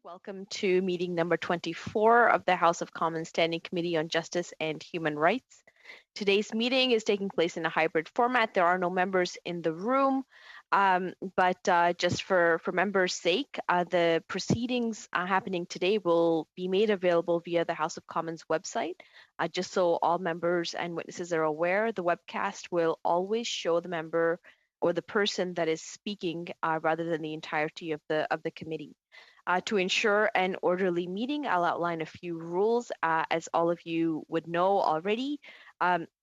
Welcome to meeting number 24 of the House of Commons Standing Committee on Justice and Human Rights. Today's meeting is taking place in a hybrid format. There are no members in the room, but just for members' sake, the proceedings happening today will be made available via the House of Commons website. Just so all members and witnesses are aware, the webcast will always show the member or the person that is speaking rather than the entirety of the committee. To ensure an orderly meeting, I'll outline a few rules. As all of you would know already,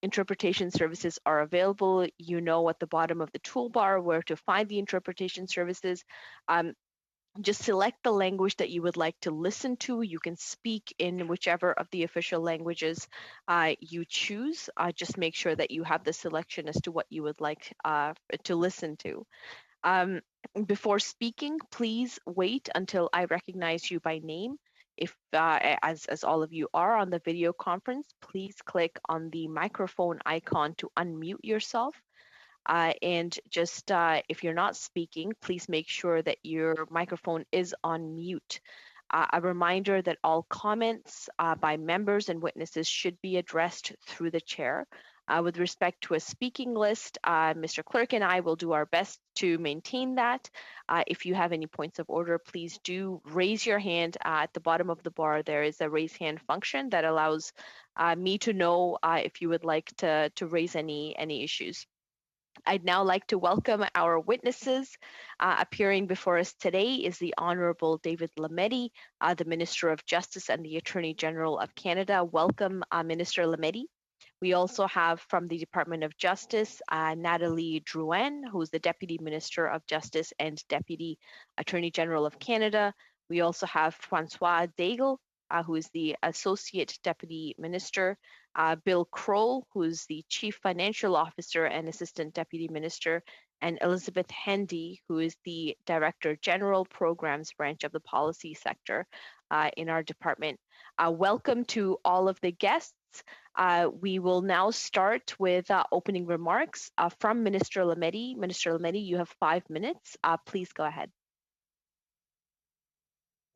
interpretation services are available. You know at the bottom of the toolbar where to find the interpretation services. Just select the language that you would like to listen to. You can speak in whichever of the official languages you choose. Just make sure that you have the selection as to what you would like to listen to. Before speaking, please wait until I recognize you by name. If, as all of you are on the video conference, please click on the microphone icon to unmute yourself. And just if you're not speaking, please make sure that your microphone is on mute. A reminder that all comments by members and witnesses should be addressed through the chair. With respect to a speaking list, Mr. Clerk and I will do our best to maintain that. If you have any points of order, please do raise your hand. At the bottom of the bar, there is a raise hand function that allows me to know if you would like to raise any issues. I'd now like to welcome our witnesses. Appearing before us today is the Honourable David Lametti, the Minister of Justice and the Attorney General of Canada. Welcome, Minister Lametti. We also have from the Department of Justice, Nathalie Drouin, who's the Deputy Minister of Justice and Deputy Attorney General of Canada. We also have Francois Daigle, who is the Associate Deputy Minister, Bill Kroll, who is the Chief Financial Officer and Assistant Deputy Minister, and Elizabeth Hendy, who is the Director General Programs Branch of the Policy Sector in our department. Welcome to all of the guests. We will now start with opening remarks from Minister Lametti. Minister Lametti, you have 5 minutes. Please go ahead.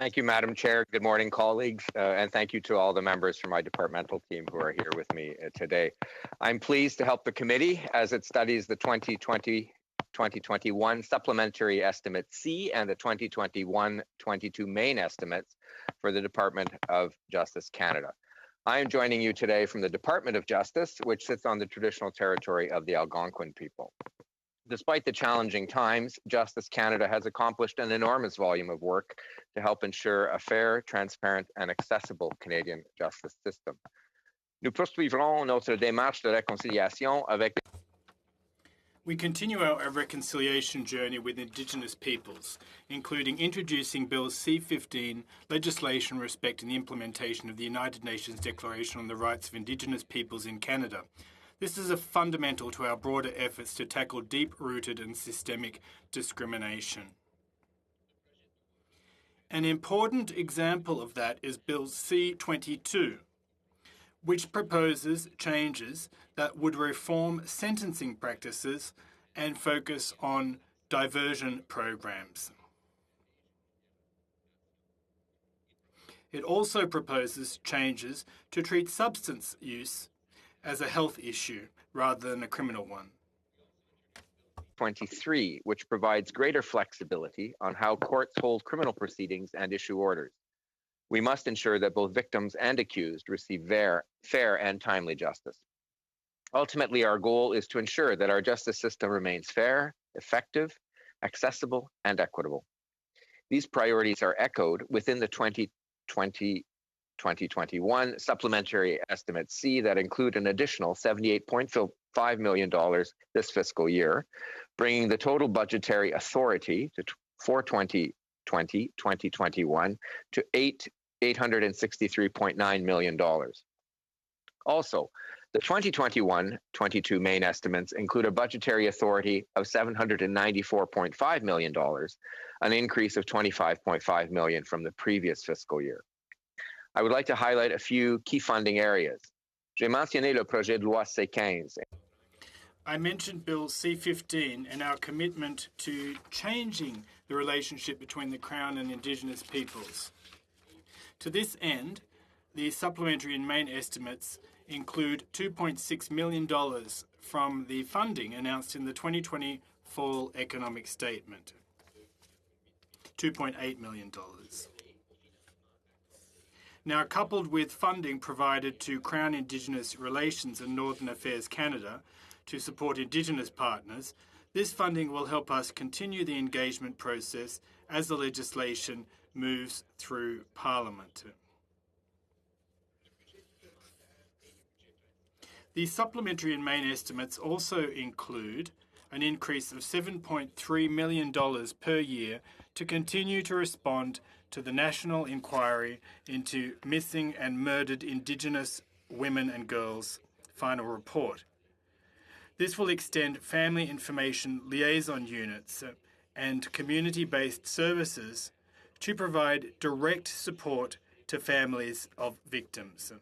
Thank you, Madam Chair. Good morning, colleagues, and thank you to all the members from my departmental team who are here with me today. I'm pleased to help the committee as it studies the 2020-2021 Supplementary Estimate C and the 2021-22 main estimates for the Department of Justice Canada. I am joining you today from the Department of Justice, which sits on the traditional territory of the Algonquin people. Despite the challenging times, Justice Canada has accomplished an enormous volume of work to help ensure a fair, transparent, and accessible Canadian justice system. Nous poursuivrons notre démarche de réconciliation avec. We continue our reconciliation journey with Indigenous peoples, including introducing Bill C-15, legislation respecting the implementation of the United Nations Declaration on the Rights of Indigenous Peoples in Canada. This is fundamental to our broader efforts to tackle deep-rooted and systemic discrimination. An important example of that is Bill C-22, which proposes changes that would reform sentencing practices and focus on diversion programs. It also proposes changes to treat substance use as a health issue rather than a criminal one. 23, which provides greater flexibility on how courts hold criminal proceedings and issue orders. We must ensure that both victims and accused receive fair and timely justice. Ultimately, our goal is to ensure that our justice system remains fair, effective, accessible, and equitable. These priorities are echoed within the 2020-2021 Supplementary Estimate C that include an additional $78.5 million this fiscal year, bringing the total budgetary authority for 2020-2021 to $863.9 million. Also, the 2021-22 main estimates include a budgetary authority of $794.5 million, an increase of $25.5 million from the previous fiscal year. I would like to highlight a few key funding areas. J'ai mentionné le projet de loi C-15. I mentioned Bill C-15 and our commitment to changing the relationship between the Crown and Indigenous peoples. To this end, the supplementary and main estimates include $2.6 million from the funding announced in the 2020 Fall Economic Statement. $2.8 million. Now, coupled with funding provided to Crown Indigenous Relations and Northern Affairs Canada to support Indigenous partners, this funding will help us continue the engagement process as the legislation moves through Parliament. The supplementary and main estimates also include an increase of $7.3 million per year to continue to respond to the National Inquiry into Missing and Murdered Indigenous Women and Girls final report. This will extend family information liaison units and community-based services to provide direct support to families of victims.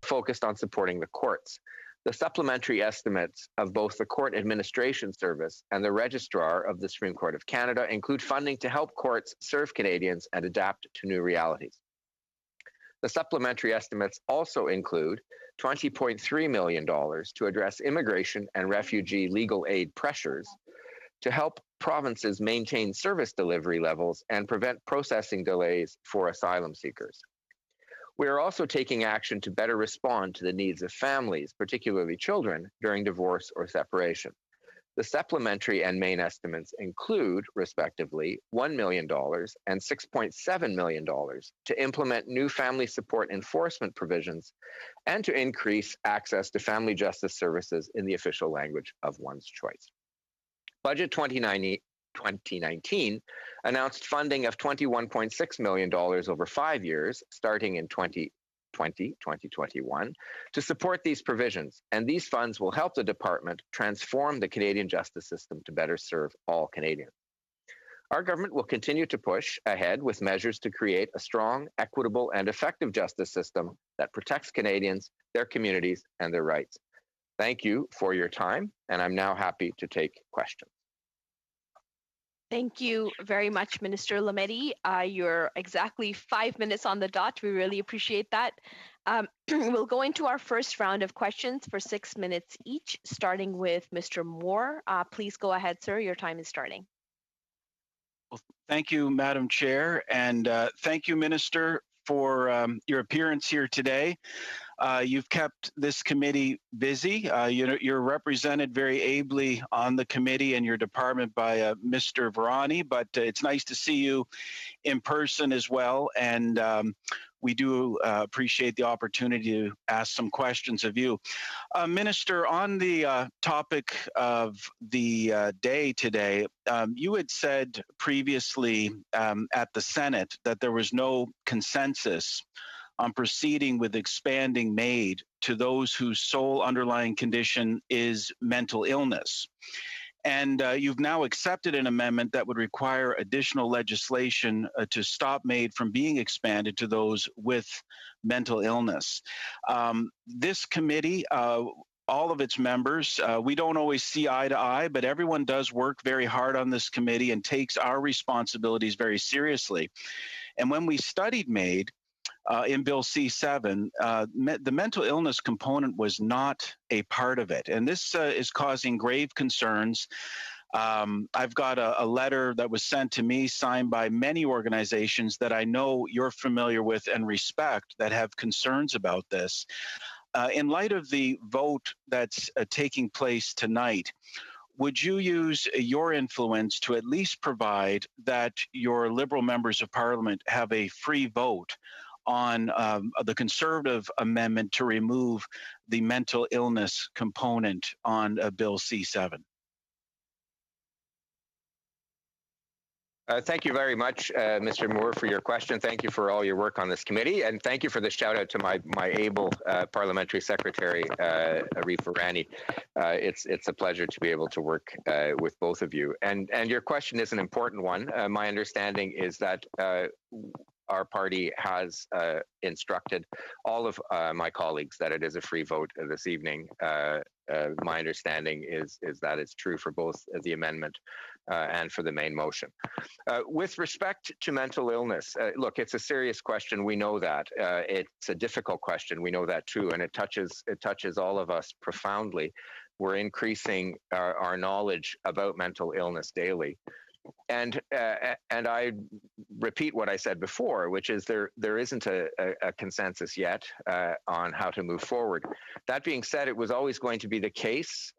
Focused on supporting the courts. The supplementary estimates of both the Court Administration Service and the Registrar of the Supreme Court of Canada include funding to help courts serve Canadians and adapt to new realities. The supplementary estimates also include $20.3 million to address immigration and refugee legal aid pressures, to help provinces maintain service delivery levels and prevent processing delays for asylum seekers. We are also taking action to better respond to the needs of families, particularly children, during divorce or separation. The supplementary and main estimates include, respectively, $1 million and $6.7 million to implement new family support enforcement provisions and to increase access to family justice services in the official language of one's choice. Budget 2019 announced funding of $21.6 million over 5 years, starting in 2021, to support these provisions, and these funds will help the department transform the Canadian justice system to better serve all Canadians. Our government will continue to push ahead with measures to create a strong, equitable, and effective justice system that protects Canadians, their communities, and their rights. Thank you for your time, and I'm now happy to take questions. Thank you very much, Minister Lametti. You're exactly 5 minutes on the dot. We really appreciate that. We'll go into our first round of questions for 6 minutes each, starting with Mr. Moore. Please go ahead, sir. Your time is starting. Well, thank you, Madam Chair, and thank you, Minister, for your appearance here today. You've kept this committee busy. You're represented very ably on the committee and your department by Mr. Virani, but it's nice to see you in person as well. And we do appreciate the opportunity to ask some questions of you. Minister, on the topic of the day today, you had said previously at the Senate that there was no consensus on proceeding with expanding MAID to those whose sole underlying condition is mental illness. And you've now accepted an amendment that would require additional legislation to stop MAID from being expanded to those with mental illness. This committee, all of its members, we don't always see eye to eye, but everyone does work very hard on this committee and takes our responsibilities very seriously. And when we studied MAID, in Bill C-7, the mental illness component was not a part of it. And this is causing grave concerns. I've got a letter that was sent to me signed by many organizations that I know you're familiar with and respect that have concerns about this. In light of the vote that's taking place tonight, would you use your influence to at least provide that your Liberal members of Parliament have a free vote on the Conservative amendment to remove the mental illness component on Bill C-7? Thank you very much, Mr. Moore, for your question. Thank you for all your work on this committee, and thank you for the shout out to my able parliamentary secretary, Arif Virani. It's a pleasure to be able to work with both of you. And your question is an important one. My understanding is that our party has instructed all of my colleagues that it is a free vote this evening. My understanding is that it's true for both the amendment and for the main motion. With respect to mental illness, look, it's a serious question. We know that. It's a difficult question. We know that too, and it touches all of us profoundly. We're increasing our knowledge about mental illness daily. And I repeat what I said before, which is there isn't a consensus yet on how to move forward. That being said, it was always going to be the case,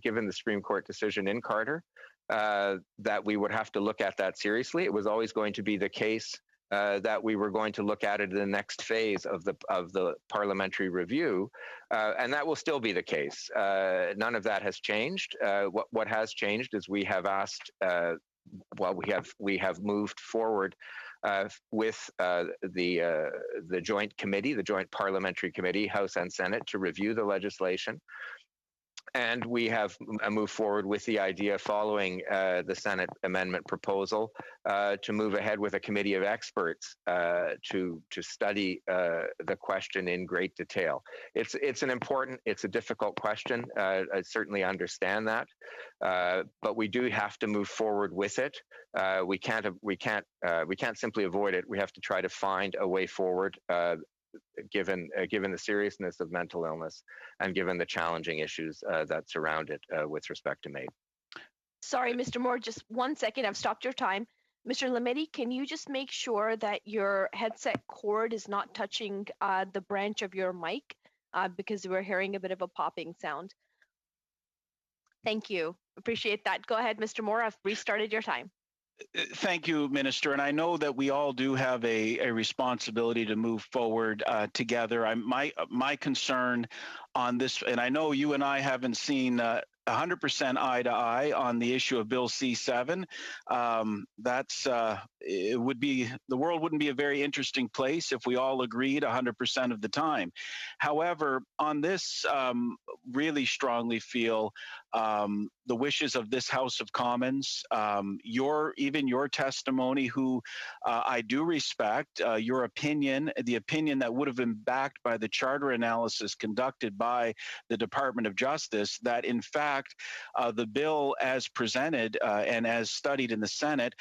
given the Supreme Court decision in Carter, that we would have to look at that seriously. It was always going to be the case that we were going to look at it in the next phase of the parliamentary review, and that will still be the case. None of that has changed. What has changed is we have asked. We have moved forward with the joint committee, the joint parliamentary committee, House and Senate, to review the legislation. And we have moved forward with the idea, following the Senate amendment proposal, to move ahead with a committee of experts to study the question in great detail. It's a difficult question. I certainly understand that, but we do have to move forward with it. We can't simply avoid it. We have to try to find a way forward. Given the seriousness of mental illness and given the challenging issues that surround it with respect to MAID. Sorry, Mr. Moore, just 1 second. I've stopped your time. Mr. Lametti, can you just make sure that your headset cord is not touching the branch of your mic, because we're hearing a bit of a popping sound. Thank you. Appreciate that. Go ahead, Mr. Moore. I've restarted your time. Thank you, Minister. And I know that we all do have a responsibility to move forward together. My concern on this, and I know you and I haven't seen 100% eye to eye on the issue of Bill C7. It would be, the world wouldn't be a very interesting place if we all agreed 100% of the time. However, on this, really strongly feel the wishes of this House of Commons, even your testimony, who I do respect, your opinion, the opinion that would have been backed by the charter analysis conducted by the Department of Justice, that in fact, the bill as presented and as studied in the Senate,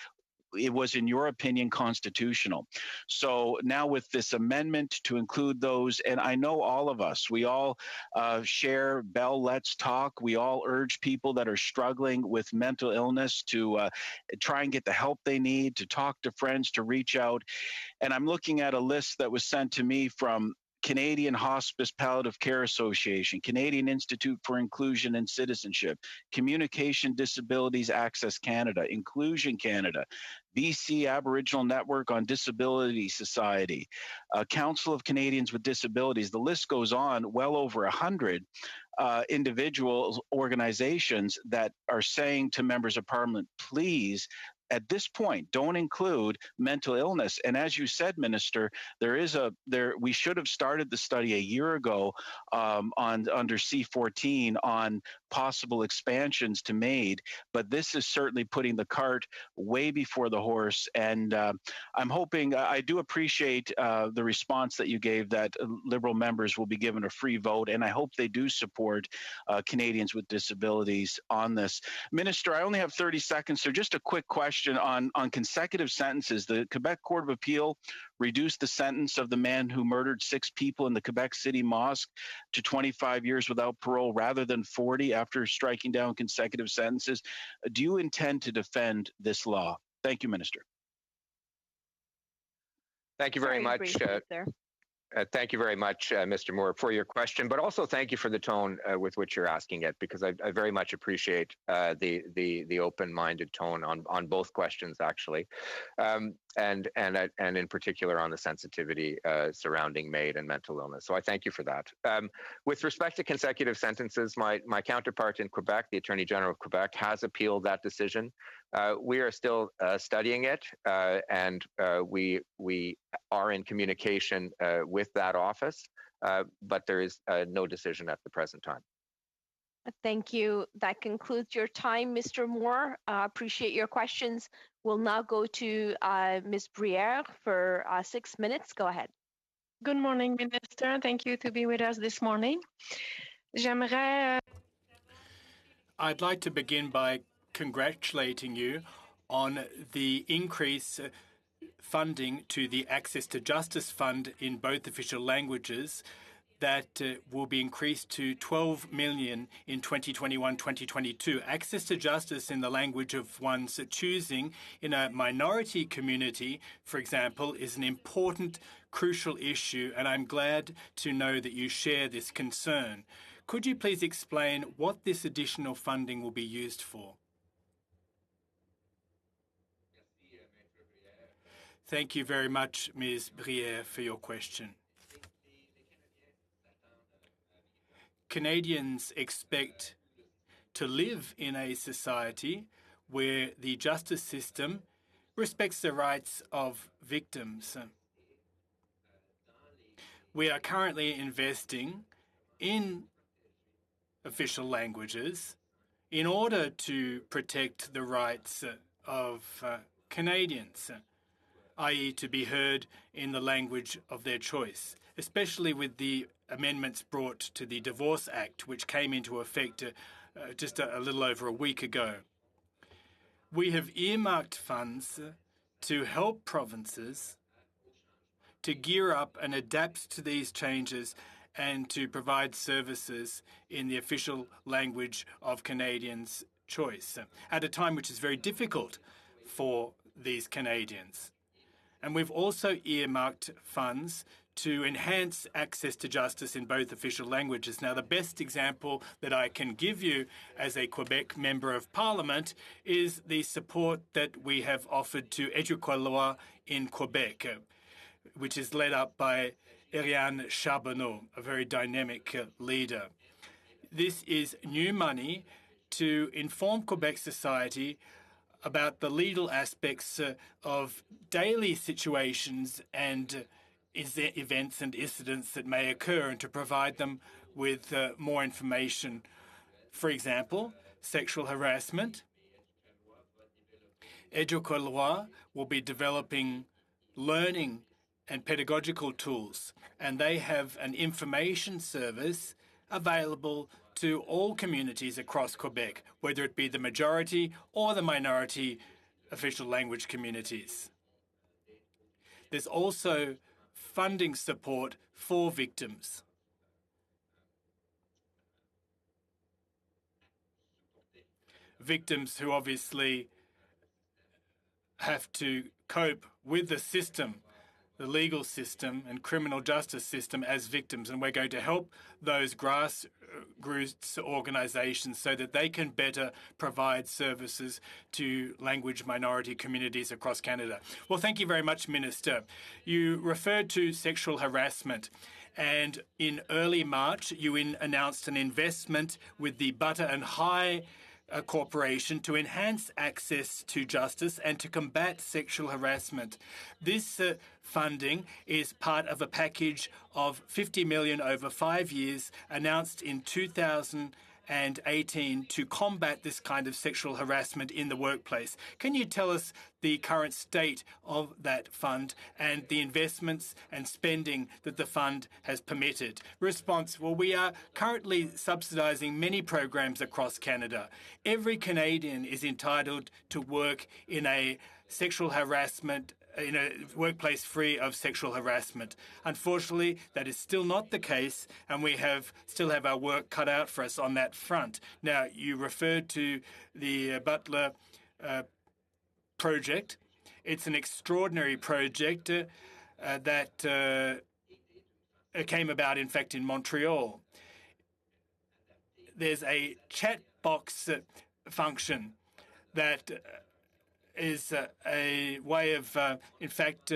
it was, in your opinion, constitutional. So now with this amendment to include those, and I know all of us, we all share Bell Let's Talk. We all urge people that are struggling with mental illness to try and get the help they need, to talk to friends, to reach out. And I'm looking at a list that was sent to me from Canadian Hospice Palliative Care Association, Canadian Institute for Inclusion and Citizenship, Communication Disabilities Access Canada, Inclusion Canada, BC Aboriginal Network on Disability Society, Council of Canadians with Disabilities. The list goes on, well over 100 individual organizations that are saying to members of parliament, please, at this point, don't include mental illness. And as you said, Minister, we should have started the study a year ago under C14 on possible expansions to MAID, but this is certainly putting the cart way before the horse. And I'm hoping, I do appreciate the response that you gave, that Liberal members will be given a free vote, and I hope they do support Canadians with disabilities on this. Minister, I only have 30 seconds, so just a quick question on consecutive sentences. The Quebec Court of Appeal reduced the sentence of the man who murdered 6 people in the Quebec City Mosque to 25 years without parole rather than 40 after striking down consecutive sentences. Do you intend to defend this law? Thank you, Minister. Thank you very much. Thank you very much, Mr. Moore, for your question, but also thank you for the tone with which you're asking it, because I very much appreciate the open-minded tone on both questions, actually, and in particular on the sensitivity surrounding MAID and mental illness. So I thank you for that. With respect to consecutive sentences, my counterpart in Quebec, the Attorney General of Quebec, has appealed that decision. We are still studying it, and we are in communication with that office, but there is no decision at the present time. Thank you. That concludes your time, Mr. Moore. Appreciate your questions. We'll now go to Ms. Briere for 6 minutes. Go ahead. Good morning, Minister. Thank you to be with us this morning. I'd like to begin by congratulating you on the increase funding to the Access to Justice Fund in both official languages that will be increased to 12 million in 2021-2022. Access to justice in the language of one's choosing in a minority community, for example, is an important, crucial issue, and I'm glad to know that you share this concern. Could you please explain what this additional funding will be used for? Thank you very much, Ms. Briere, for your question. Canadians expect to live in a society where the justice system respects the rights of victims. We are currently investing in official languages in order to protect the rights of Canadians, i.e. to be heard in the language of their choice, especially with the amendments brought to the Divorce Act, which came into effect just a little over a week ago. We have earmarked funds to help provinces to gear up and adapt to these changes and to provide services in the official language of Canadians' choice, at a time which is very difficult for these Canadians. And we've also earmarked funds to enhance access to justice in both official languages. Now, the best example that I can give you as a Quebec Member of Parliament is the support that we have offered to Éduquois in Quebec, which is led up by Ariane Charbonneau, a very dynamic leader. This is new money to inform Quebec society about the legal aspects of daily situations and events and incidents that may occur, and to provide them with more information. For example, sexual harassment. Éduquois will be developing learning and pedagogical tools, and they have an information service available to all communities across Quebec, whether it be the majority or the minority official language communities. There's also funding support for victims. Victims who obviously have to cope with the system, the legal system and criminal justice system as victims, and we're going to help those grassroots organisations so that they can better provide services to language minority communities across Canada. Well, thank you very much, Minister. You referred to sexual harassment, and in early March you announced an investment with the Butter and High Corporation to enhance access to justice and to combat sexual harassment. This funding is part of a package of $50 million over 5 years announced in 2018 to combat this kind of sexual harassment in the workplace. Can you tell us the current state of that fund and the investments and spending that the fund has permitted? Response: well, we are currently subsidising many programs across Canada. Every Canadian is entitled to work in a workplace free of sexual harassment. Unfortunately, that is still not the case, and we still have our work cut out for us on that front. Now, you referred to the Butler project. It's an extraordinary project that came about, in fact, in Montreal. There's a chat box function that is a way of, in fact,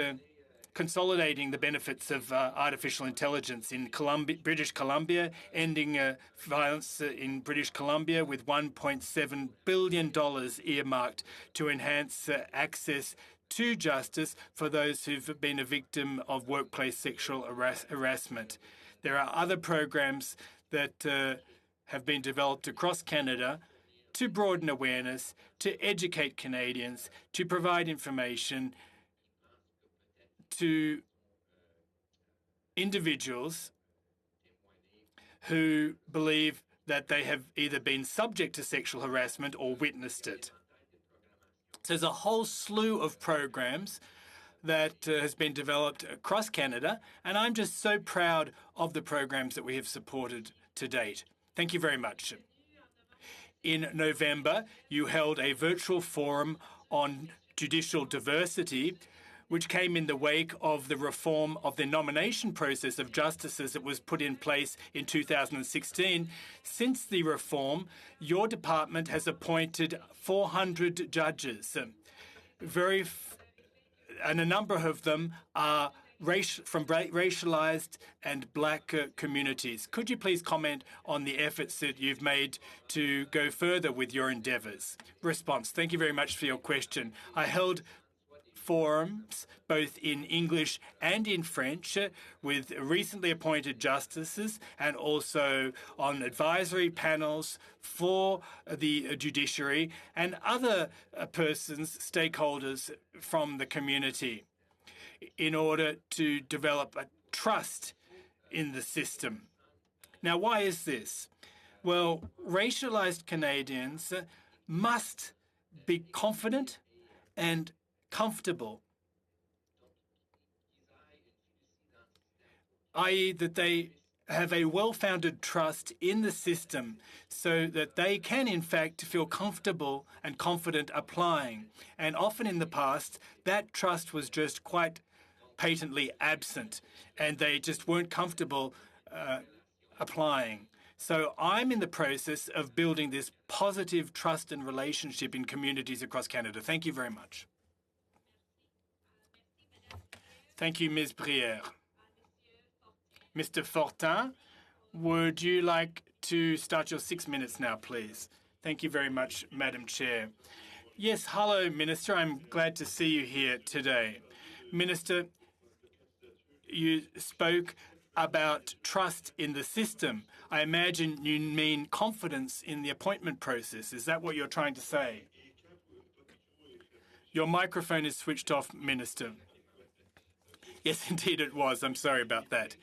consolidating the benefits of artificial intelligence in British Columbia, ending violence in British Columbia with $1.7 billion earmarked to enhance access to justice for those who've been a victim of workplace sexual harassment. There are other programs that have been developed across Canada to broaden awareness, to educate Canadians, to provide information to individuals who believe that they have either been subject to sexual harassment or witnessed it. So there's a whole slew of programs that has been developed across Canada, and I'm just so proud of the programs that we have supported to date. Thank you very much. In November, you held a virtual forum on judicial diversity, which came in the wake of the reform of the nomination process of justices that was put in place in 2016. Since the reform, your department has appointed 400 judges. And a number of them are from racialized and black communities. Could you please comment on the efforts that you've made to go further with your endeavours? Response. Thank you very much for your question. I held forums both in English and in French with recently appointed justices and also on advisory panels for the judiciary and other persons, stakeholders from the community in order to develop a trust in the system. Now, why is this? Well, racialized Canadians must be confident and comfortable, i.e. that they have a well-founded trust in the system so that they can, in fact, feel comfortable and confident applying. And often in the past, that trust was just quite patently absent, and they just weren't comfortable applying. So I'm in the process of building this positive trust and relationship in communities across Canada. Thank you very much. Thank you, Ms. Brière. Mr. Fortin, would you like to start your 6 minutes now, please? Thank you very much, Madam Chair. Yes, hello, Minister. I'm glad to see you here today. Minister, you spoke about trust in the system. I imagine you mean confidence in the appointment process. Is that what you're trying to say? Your microphone is switched off, Minister. Yes, indeed it was. I'm sorry about that.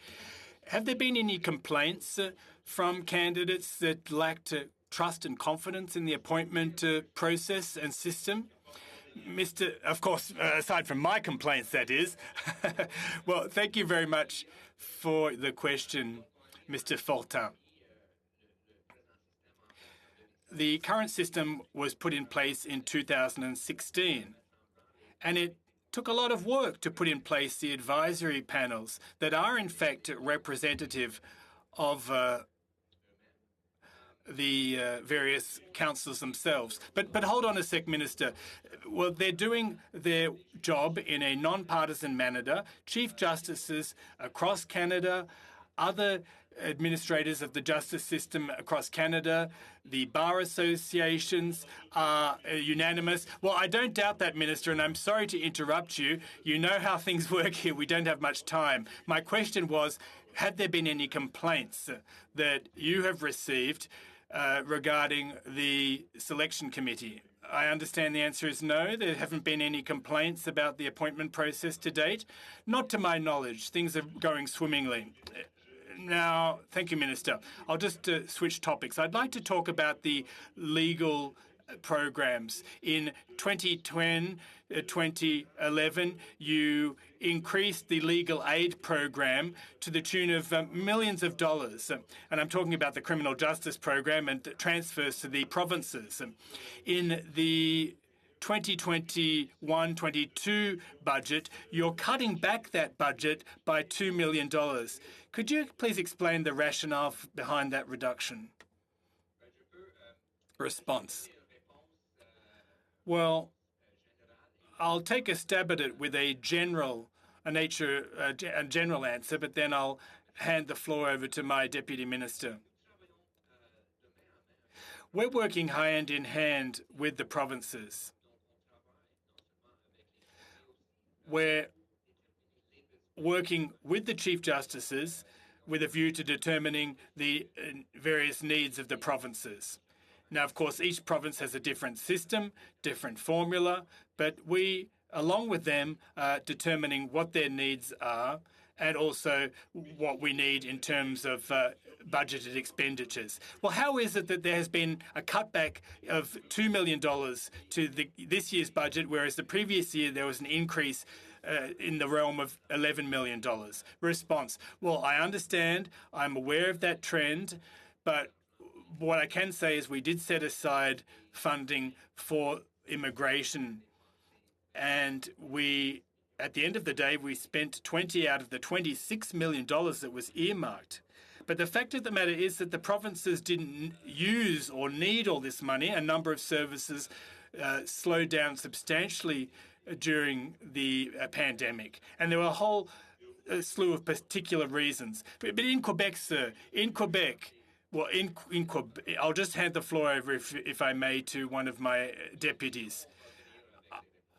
Have there been any complaints from candidates that lacked trust and confidence in the appointment process and system? Of course, aside from my complaints, that is. Well, thank you very much for the question, Mr. Fortin. The current system was put in place in 2016, and it took a lot of work to put in place the advisory panels that are, in fact, representative of the various councils themselves. But hold on a sec, Minister. Well, they're doing their job in a non-partisan manner. Chief Justices across Canada, other administrators of the justice system across Canada, the bar associations are unanimous. Well, I don't doubt that, Minister, and I'm sorry to interrupt you. You know how things work here. We don't have much time. My question was, had there been any complaints that you have received regarding the selection committee? I understand the answer is no. There haven't been any complaints about the appointment process to date. Not to my knowledge. Things are going swimmingly. Now, thank you, Minister. I'll just switch topics. I'd like to talk about the legal programs. In 2010, 2011, you increased the legal aid program to the tune of millions of dollars. And I'm talking about the criminal justice program and transfers to the provinces. In the 2021-22 budget, you're cutting back that budget by $2 million. Could you please explain the rationale behind that reduction? Response. Well, I'll take a stab at it with a general answer, but then I'll hand the floor over to my Deputy Minister. We're working hand in hand with the provinces. We're working with the Chief Justices, with a view to determining the various needs of the provinces. Now, of course, each province has a different system, different formula, but we, along with them, are determining what their needs are and also what we need in terms of budgeted expenditures. Well, how is it that there has been a cutback of $2 million to this year's budget, whereas the previous year there was an increase in the realm of $11 million? Response: well, I understand, I'm aware of that trend, but what I can say is we did set aside funding for immigration, and we, at the end of the day, we spent 20 out of the $26 million that was earmarked. But the fact of the matter is that the provinces didn't use or need all this money. A number of services slowed down substantially during the pandemic. And there were a whole slew of particular reasons. But in Quebec, sir, in Quebec, well, in Quebec, I'll just hand the floor over, if I may, to one of my deputies.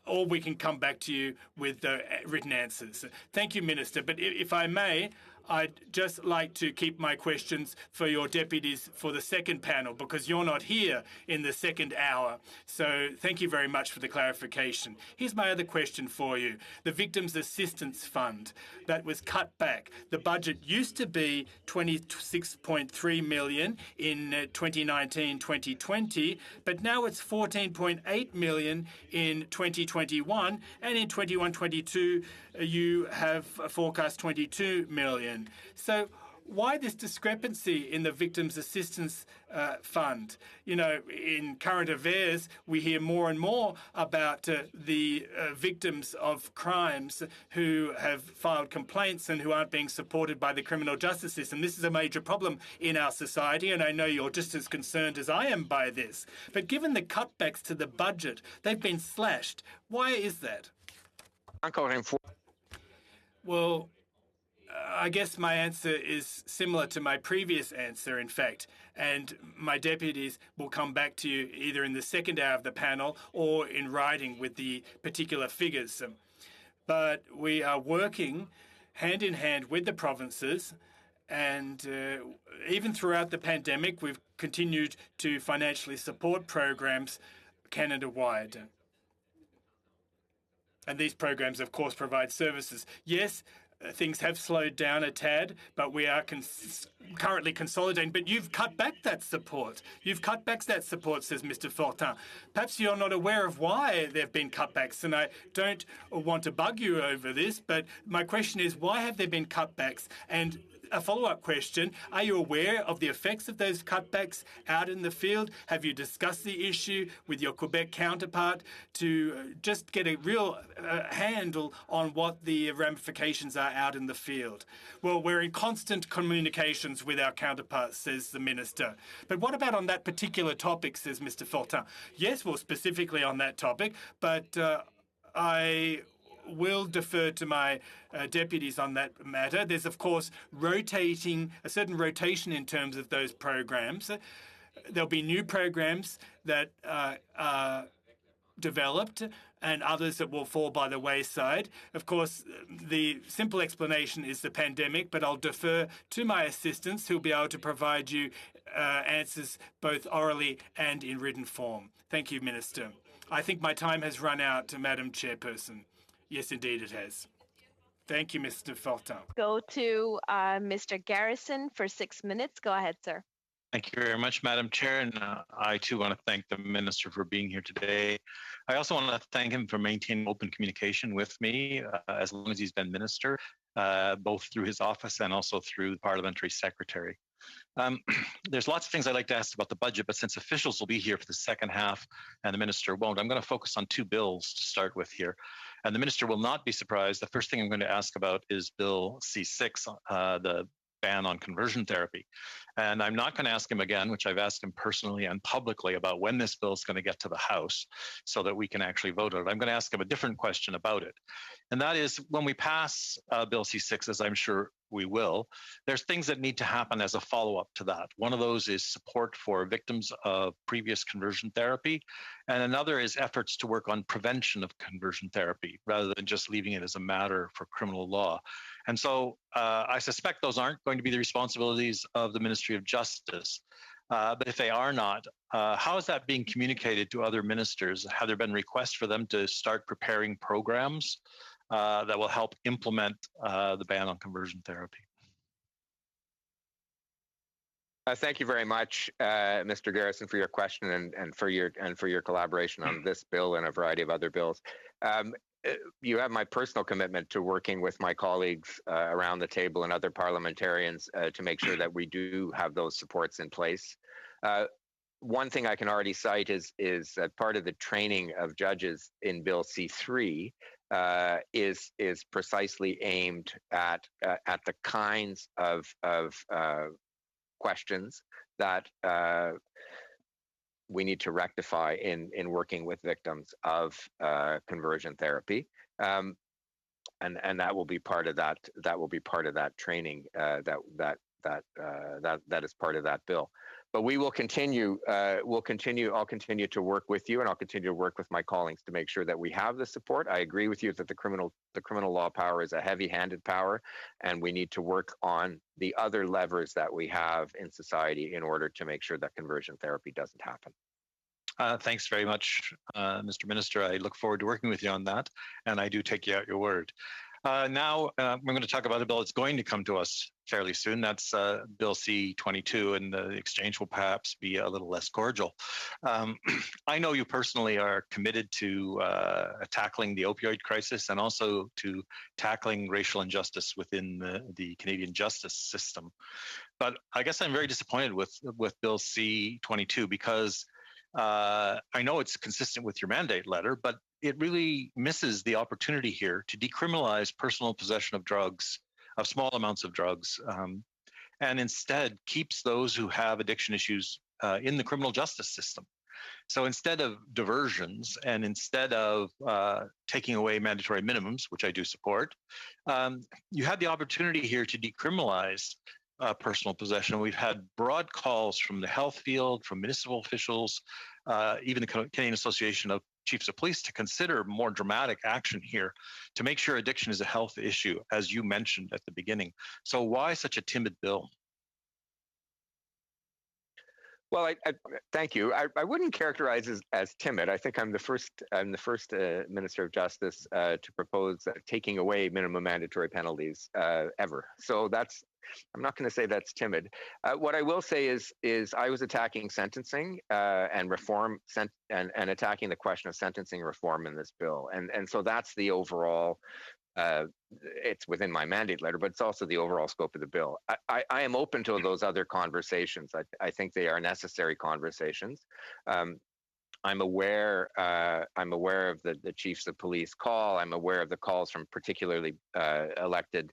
Or we can come back to you with written answers. Thank you, Minister. But if I may, I'd just like to keep my questions for your deputies for the second panel, because you're not here in the second hour. So thank you very much for the clarification. Here's my other question for you. The Victims Assistance Fund that was cut back. The budget used to be $26.3 million in 2019-2020, but now it's $14.8 million in 2021, and in 21-22 you have forecast $22 million. So why this discrepancy in the Victims Assistance Fund? You know, in current affairs, we hear more and more about the victims of crimes who have filed complaints and who aren't being supported by the criminal justice system. This is a major problem in our society, and I know you're just as concerned as I am by this. But given the cutbacks to the budget, they've been slashed. Why is that? Well, I guess my answer is similar to my previous answer, in fact, and my deputies will come back to you either in the second hour of the panel or in writing with the particular figures. But we are working hand in hand with the provinces, and even throughout the pandemic, we've continued to financially support programs Canada-wide. And these programs, of course, provide services. Yes, things have slowed down a tad, but we are currently consolidating. But you've cut back that support. You've cut back that support, says Mr. Fortin. Perhaps you're not aware of why there have been cutbacks, and I don't want to bug you over this, but my question is, why have there been cutbacks? And a follow-up question, are you aware of the effects of those cutbacks out in the field? Have you discussed the issue with your Quebec counterpart to just get a real handle on what the ramifications are out in the field? Well, we're in constant communications with our counterparts, says the Minister. But what about on that particular topic, says Mr. Fortin? Yes, well, specifically on that topic, but I will defer to my deputies on that matter. There's, of course, a certain rotation in terms of those programs. There'll be new programs that are developed and others that will fall by the wayside. Of course, the simple explanation is the pandemic, but I'll defer to my assistants who'll be able to provide you answers both orally and in written form. Thank you, Minister. I think my time has run out, Madam Chairperson. Yes, indeed it has. Thank you, Mr. Fortin. Go to Mr. Garrison for 6 minutes. Go ahead, sir. Thank you very much, Madam Chair. And I, too, want to thank the Minister for being here today. I also want to thank him for maintaining open communication with me as long as he's been Minister, both through his office and also through the Parliamentary Secretary. There's lots of things I'd like to ask about the budget, but since officials will be here for the second half and the Minister won't, I'm going to focus on two bills to start with here. And the Minister will not be surprised. The first thing I'm going to ask about is Bill C6, the ban on conversion therapy. And I'm not going to ask him again, which I've asked him personally and publicly, about when this bill is going to get to the House so that we can actually vote on it. I'm going to ask him a different question about it. And that is, when we pass Bill C6, as I'm sure we will. There's things that need to happen as a follow-up to that. One of those is support for victims of previous conversion therapy, and another is efforts to work on prevention of conversion therapy rather than just leaving it as a matter for criminal law. And so I suspect those aren't going to be the responsibilities of the Ministry of Justice. But if they are not, how is that being communicated to other ministers? Have there been requests for them to start preparing programs that will help implement the ban on conversion therapy? Thank you very much, Mr. Garrison, for your question and for your collaboration on this bill and a variety of other bills. You have my personal commitment to working with my colleagues around the table and other parliamentarians to make sure that we do have those supports in place. One thing I can already cite is that part of the training of judges in Bill C3 is precisely aimed at the kinds of questions that we need to rectify in working with victims of conversion therapy, and that will be part of that. That will be part of that training. That is part of that bill. But we will continue. I'll continue to work with you, and I'll continue to work with my colleagues to make sure that we have the support. I agree with you that the criminal law power is a heavy-handed power, and we need to work on the other levers that we have in society in order to make sure that conversion therapy doesn't happen. Thanks very much, Mr. Minister. I look forward to working with you on that, and I do take you at your word. Now, we're going to talk about a bill that's going to come to us fairly soon. That's Bill C-22, and the exchange will perhaps be a little less cordial. I know you personally are committed to tackling the opioid crisis and also to tackling racial injustice within the Canadian justice system. But I guess I'm very disappointed with Bill C-22 because I know it's consistent with your mandate letter, but it really misses the opportunity here to decriminalize personal possession of drugs, of small amounts of drugs, and instead keeps those who have addiction issues in the criminal justice system. So instead of diversions and instead of taking away mandatory minimums, which I do support, you had the opportunity here to decriminalize personal possession. We've had broad calls from the health field, from municipal officials, even the Canadian Association of Chiefs of Police to consider more dramatic action here to make sure addiction is a health issue, as you mentioned at the beginning. So why such a timid bill? Well, I thank you. I wouldn't characterize as timid. I think I'm the first Minister of Justice to propose taking away minimum mandatory penalties ever. So I'm not going to say that's timid. What I will say is I was attacking sentencing and reform and attacking the question of sentencing reform in this bill, and so that's the overall. It's within my mandate letter, but it's also the overall scope of the bill. I am open to those other conversations. I think they are necessary conversations. I'm aware of the chiefs of police call. I'm aware of the calls from particularly elected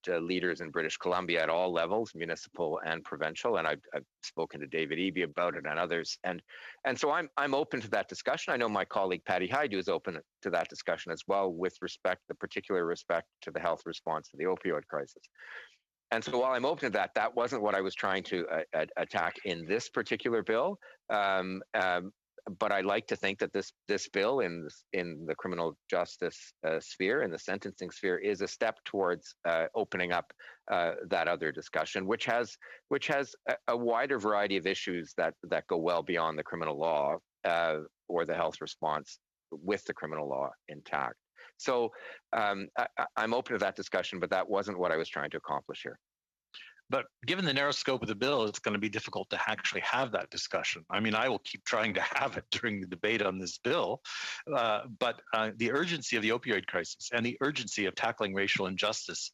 leaders in British Columbia at all levels, municipal and provincial. And I've spoken to David Eby about it and others. And so I'm open to that discussion. I know my colleague Patty Hajdu is open to that discussion as well, with the particular respect to the health response to the opioid crisis. And so while I'm open to that, that wasn't what I was trying to attack in this particular bill. But I like to think that this bill in the criminal justice sphere, in the sentencing sphere, is a step towards opening up that other discussion, which has a wider variety of issues that go well beyond the criminal law or the health response with the criminal law intact. So I'm open to that discussion, but that wasn't what I was trying to accomplish here. But given the narrow scope of the bill, it's going to be difficult to actually have that discussion. I mean, I will keep trying to have it during the debate on this bill, but the urgency of the opioid crisis and the urgency of tackling racial injustice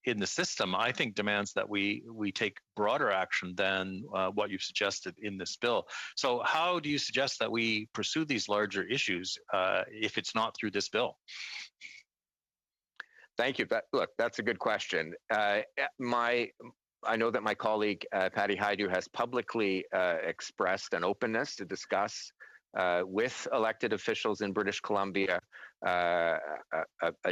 in the system, I think, demands that we take broader action than what you've suggested in this bill. So how do you suggest that we pursue these larger issues if it's not through this bill? Thank you. Look, that's a good question. I know that my colleague Patty Hajdu has publicly expressed an openness to discuss with elected officials in British Columbia, a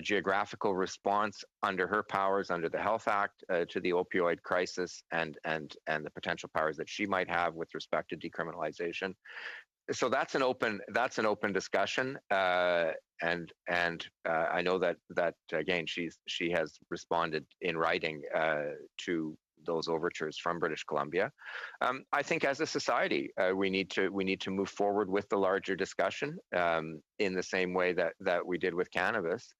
geographical response under her powers under the Health Act to the opioid crisis and the potential powers that she might have with respect to decriminalization. So that's an open discussion, and I know that again she has responded in writing to those overtures from British Columbia. I think as a society, we need to move forward with the larger discussion in the same way that we did with cannabis.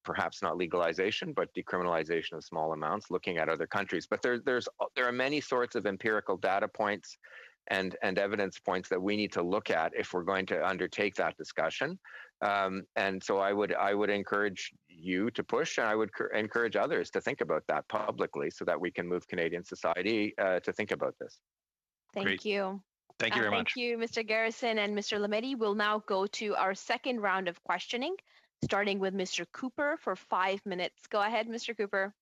Perhaps not legalization, but decriminalization of small amounts, looking at other countries. But there are many sorts of empirical data points and evidence points that we need to look at if we're going to undertake that discussion. And so I would encourage you to push, and I would encourage others to think about that publicly so that we can move Canadian society to think about this. Thank you. Thank you very much. Thank you, Mr. Garrison and Mr. Lametti. We'll now go to our second round of questioning, starting with Mr. Cooper for 5 minutes. Go ahead, Mr. Cooper.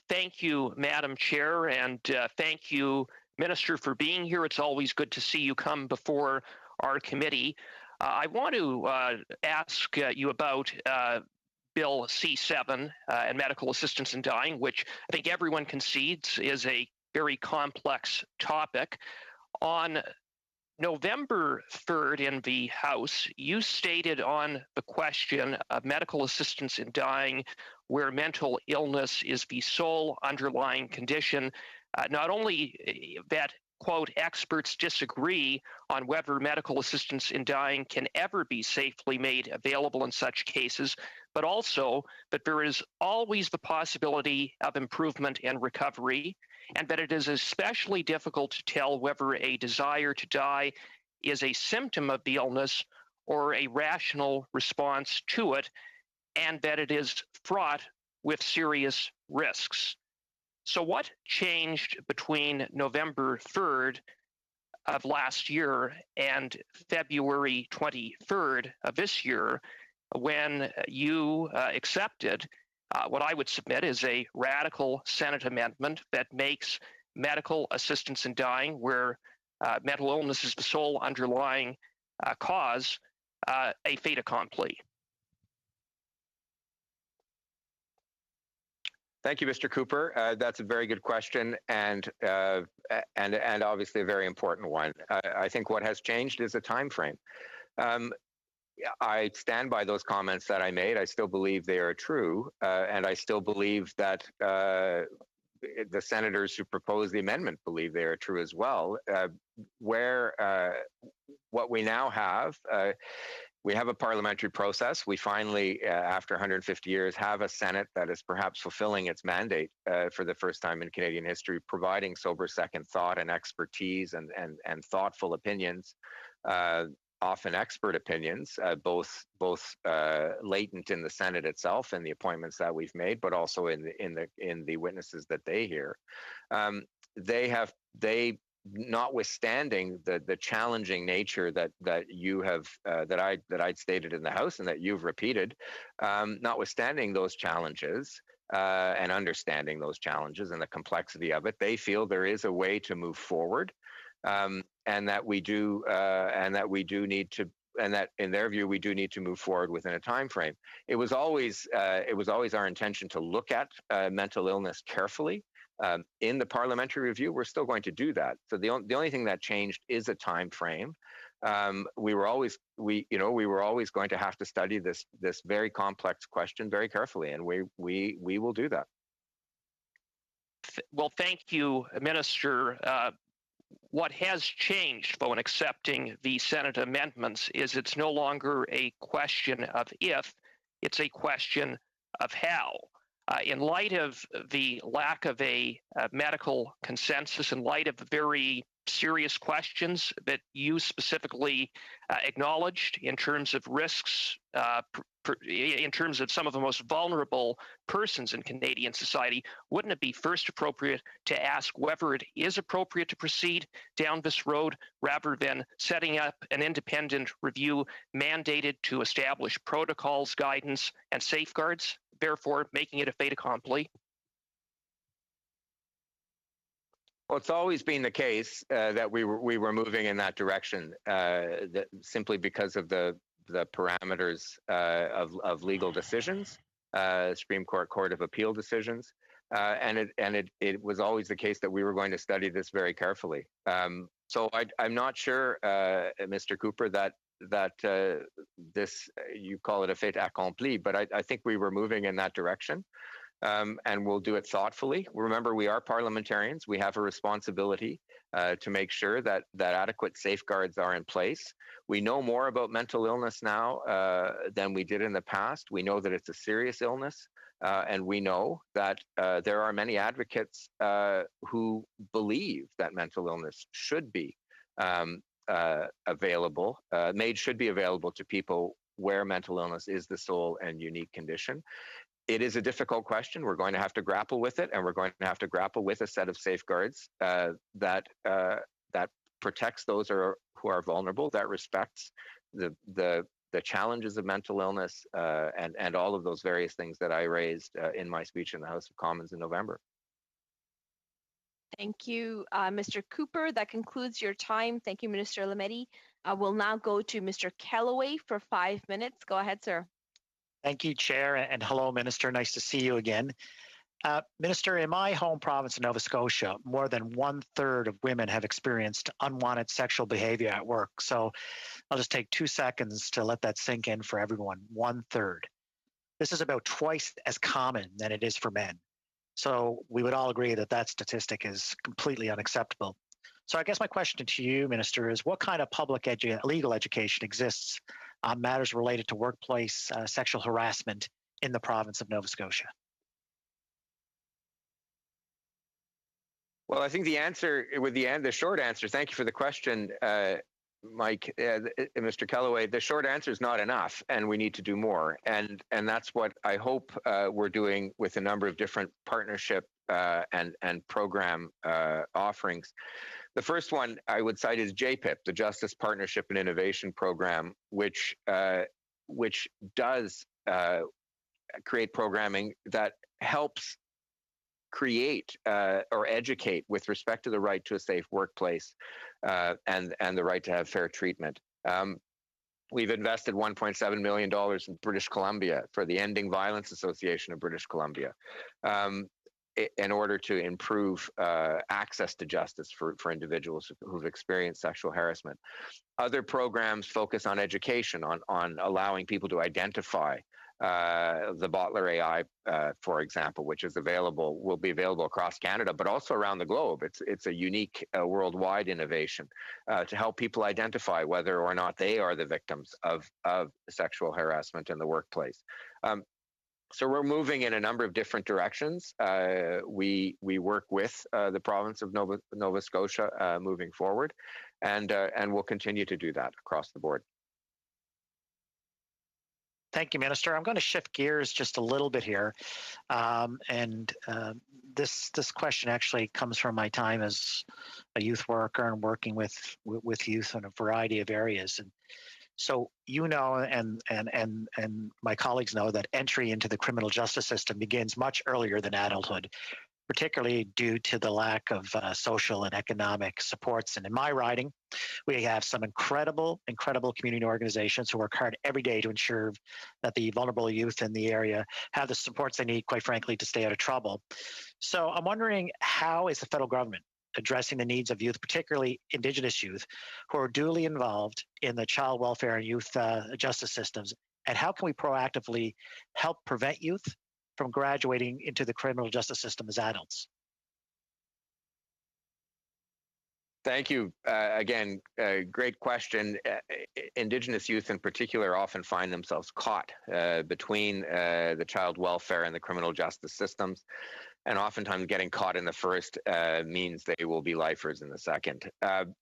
Thank you, Madam Chair, and thank you, Minister, for being here. It's always good to see you come before our committee. I want to ask you about Bill C7 and medical assistance in dying, which I think everyone concedes is a very complex topic. On November 3rd in the House, you stated on the question of medical assistance in dying where mental illness is the sole underlying condition, not only that, quote, experts disagree on whether medical assistance in dying can ever be safely made available in such cases, but also that there is always the possibility of improvement and recovery, and that it is especially difficult to tell whether a desire to die is a symptom of the illness or a rational response to it, and that it is fraught with serious risks. So what changed between November 3rd of last year and February 23rd of this year when you accepted what I would submit is a radical Senate amendment that makes medical assistance in dying, where mental illness is the sole underlying cause, a fait accompli? Thank you, Mr. Cooper. That's a very good question, and obviously a very important one. I think what has changed is a time frame. I stand by those comments that I made. I still believe they are true, and I still believe that the senators who proposed the amendment believe they are true as well. What we now have, we have a parliamentary process. We finally, after 150 years, have a Senate that is perhaps fulfilling its mandate for the first time in Canadian history, providing sober second thought and expertise and thoughtful opinions, often expert opinions, both latent in the Senate itself and the appointments that we've made, but also in the witnesses that they hear. Notwithstanding the challenging nature that you have that I'd stated in the House and that you've repeated, notwithstanding those challenges and understanding those challenges and the complexity of it, they feel there is a way to move forward, and that we do need to. And that, in their view, we do need to move forward within a time frame. It was always our intention to look at mental illness carefully. In the parliamentary review, we're still going to do that. So the only thing that changed is a time frame. We were always going to have to study this very complex question very carefully, and we will do that. Well, thank you, Minister. What has changed, though, in accepting the Senate amendments is it's no longer a question of if, it's a question of how. In light of the lack of a medical consensus, in light of the very serious questions that you specifically acknowledged in terms of risks, in terms of some of the most vulnerable persons in Canadian society, wouldn't it be first appropriate to ask whether it is appropriate to proceed down this road rather than setting up an independent review mandated to establish protocols, guidance, and safeguards, therefore making it a fait accompli? Well, it's always been the case that we were moving in that direction, simply because of the parameters of legal decisions, Supreme Court of Appeal decisions, and it was always the case that we were going to study this very carefully. So I'm not sure, Mr. Cooper, that this, you call it a fait accompli, but I think we were moving in that direction. And we'll do it thoughtfully. Remember, we are parliamentarians. We have a responsibility to make sure that adequate safeguards are in place. We know more about mental illness now than we did in the past. We know that it's a serious illness, and we know that there are many advocates who believe that mental illness should be available, should be available to people where mental illness is the sole and unique condition. It is a difficult question. We're going to have to grapple with it, and we're going to have to grapple with a set of safeguards that protects those who are vulnerable, that respects the challenges of mental illness, and all of those various things that I raised in my speech in the House of Commons in November. Thank you, Mr. Cooper. That concludes your time. Thank you, Minister Lametti. We'll now go to Mr. Kellaway for 5 minutes. Go ahead, sir. Thank you, Chair, and hello, Minister. Nice to see you again. Minister, in my home province of Nova Scotia, more than 1/3 of women have experienced unwanted sexual behavior at work. So I'll just take 2 seconds to let that sink in for everyone. 1/3. This is about twice as common than it is for men. So we would all agree that that statistic is completely unacceptable. So I guess my question to you, Minister, is what kind of public legal education exists on matters related to workplace sexual harassment in the province of Nova Scotia? Well, I think the short answer, thank you for the question, Mike, Mr. Kellaway, the short answer is not enough, and we need to do more. And that's what I hope we're doing with a number of different partnership and program offerings. The first one I would cite is JPIP, the Justice Partnership and Innovation Program, which does create programming that helps create or educate with respect to the right to a safe workplace and the right to have fair treatment. We've invested $1.7 million in British Columbia for the Ending Violence Association of British Columbia in order to improve access to justice for individuals who've experienced sexual harassment. Other programs focus on education, on allowing people to identify the Bottler AI, for example, which will be available across Canada, but also around the globe. It's a unique worldwide innovation to help people identify whether or not they are the victims of sexual harassment in the workplace. So we're moving in a number of different directions. We work with the province of Nova Scotia moving forward, and we'll continue to do that across the board. Thank you, Minister. I'm going to shift gears just a little bit here. This question actually comes from my time as a youth worker and working with youth in a variety of areas. And so you know, and my colleagues know that entry into the criminal justice system begins much earlier than adulthood, particularly due to the lack of social and economic supports. And in my riding, we have some incredible community organizations who work hard every day to ensure that the vulnerable youth in the area have the supports they need, quite frankly, to stay out of trouble. So I'm wondering, how is the federal government addressing the needs of youth, particularly Indigenous youth, who are duly involved in the child welfare and youth justice systems? And how can we proactively help prevent youth from graduating into the criminal justice system as adults? Thank you. Again, great question. Indigenous youth in particular often find themselves caught between the child welfare and the criminal justice systems. And oftentimes getting caught in the first means they will be lifers in the second.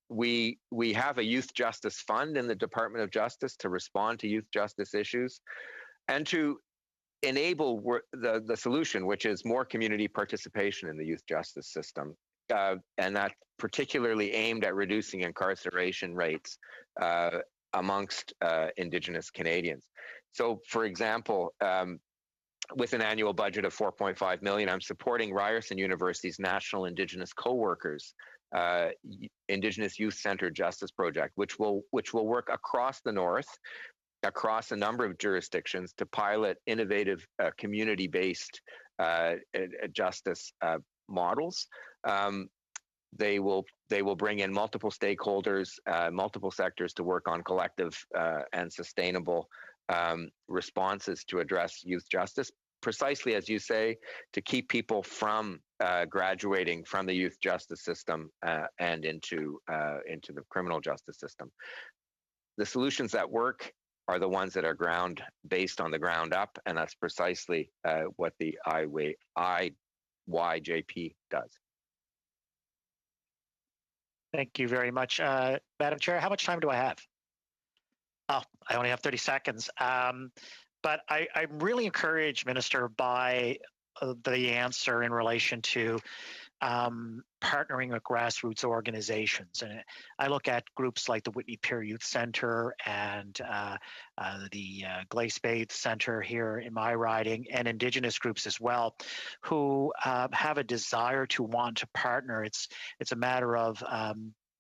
We have a youth justice fund in the Department of Justice to respond to youth justice issues and to enable the solution, which is more community participation in the youth justice system. And that's particularly aimed at reducing incarceration rates amongst Indigenous Canadians. So, for example, with an annual budget of $4.5 million, I'm supporting Ryerson University's National Indigenous Co-workers Indigenous Youth Center Justice Project, which will work across the North, across a number of jurisdictions to pilot innovative community-based justice models. They will bring in multiple stakeholders, multiple sectors to work on collective and sustainable responses to address youth justice, precisely as you say, to keep people from graduating from the youth justice system and into the criminal justice system. The solutions that work are the ones that are based on the ground up, and that's precisely what the IYJP does. Thank you very much. Madam Chair, how much time do I have? Oh, I only have 30 seconds. But I'm really encouraged, Minister, by the answer in relation to partnering with grassroots organizations. And I look at groups like the Whitney Peer Youth Center and the Glace Center here in my riding, and Indigenous groups as well, who have a desire to want to partner. It's a matter of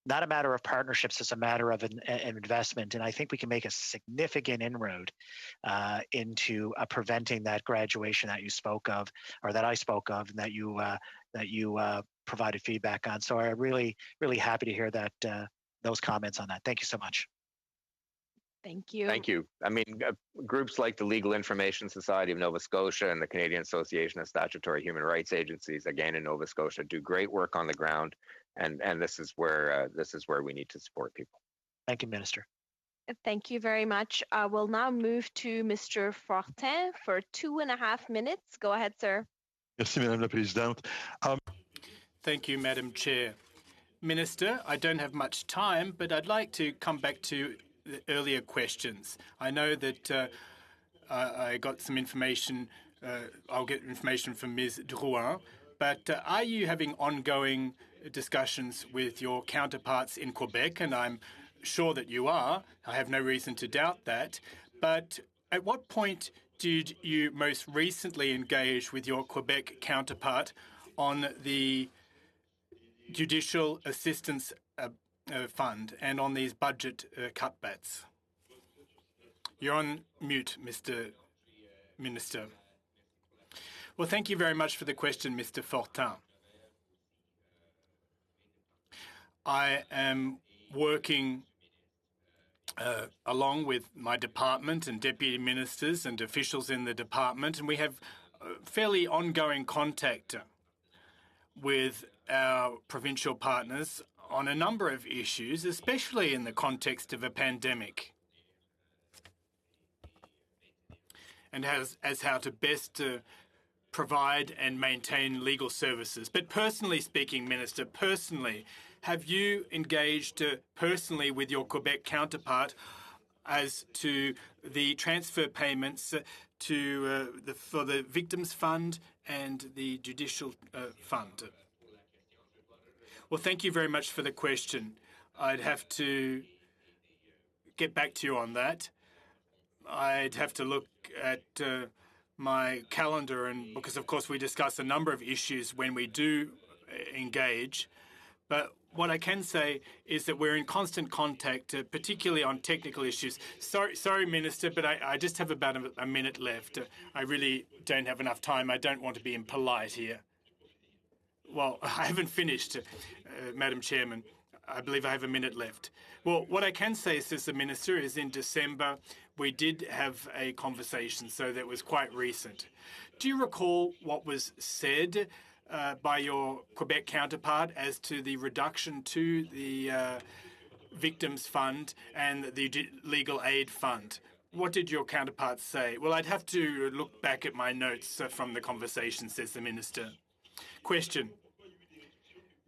not a matter of partnerships, it's a matter of an investment. And I think we can make a significant inroad into preventing that graduation that you spoke of, or that I spoke of, and that you provided feedback on. So I'm really, really happy to hear that those comments on that. Thank you so much. Thank you. Thank you. I mean, groups like the Legal Information Society of Nova Scotia and the Canadian Association of Statutory Human Rights Agencies, again in Nova Scotia, do great work on the ground, and this is where we need to support people. Thank you, Minister. Thank you very much. We'll now move to Mr. Fortin for 2.5 minutes. Go ahead, sir. Merci, Madame la Présidente. Thank you, Madam Chair. Minister, I don't have much time, but I'd like to come back to the earlier questions. I know that I got some information. I'll get information from Ms. Drouin, but are you having ongoing discussions with your counterparts in Quebec? And I'm sure that you are. I have no reason to doubt that. But at what point did you most recently engage with your Quebec counterpart on the Judicial Assistance Fund and on these budget cutbacks? You're on mute, Mr. Minister. Well, thank you very much for the question, Mr. Fortin. I am working along with my department and deputy ministers and officials in the department, and we have fairly ongoing contact with our provincial partners on a number of issues, especially in the context of a pandemic, and as how to best provide and maintain legal services. But personally speaking, Minister, have you engaged personally with your Quebec counterpart as to the transfer payments for the Victims Fund and the Judicial Fund? Well, thank you very much for the question. I'd have to get back to you on that. I'd have to look at my calendar, and because, of course, we discuss a number of issues when we do engage. But what I can say is that we're in constant contact, particularly on technical issues. Sorry, Minister, but I just have about a minute left. I really don't have enough time. I don't want to be impolite here. Well, I haven't finished, Madam Chairman. I believe I have a minute left. Well, what I can say, says the Minister, is in December we did have a conversation, so that was quite recent. Do you recall what was said by your Quebec counterpart as to the reduction to the Victims Fund and the Legal Aid Fund? What did your counterpart say? Well, I'd have to look back at my notes from the conversation, says the Minister. Question.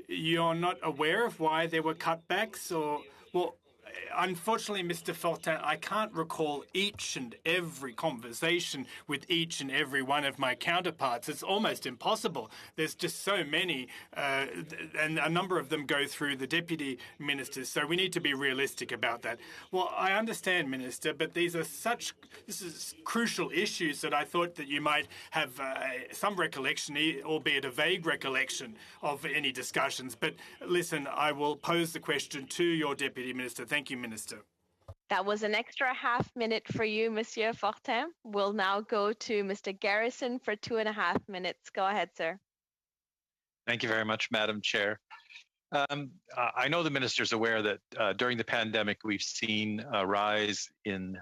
You're not aware of why there were cutbacks? Or, well, unfortunately, Mr. Fortin, I can't recall each and every conversation with each and every one of my counterparts. It's almost impossible. There's just so many, and a number of them go through the deputy ministers. So we need to be realistic about that. Well, I understand, Minister, but this is crucial issues that I thought that you might have some recollection, albeit a vague recollection of any discussions. But listen, I will pose the question to your Deputy Minister. Thank you, Minister. That was an extra half minute for you, Monsieur Fortin. We'll now go to Mr. Garrison for 2.5 minutes. Go ahead, sir. Thank you very much, Madam Chair. I know the minister is aware that during the pandemic, we've seen a rise in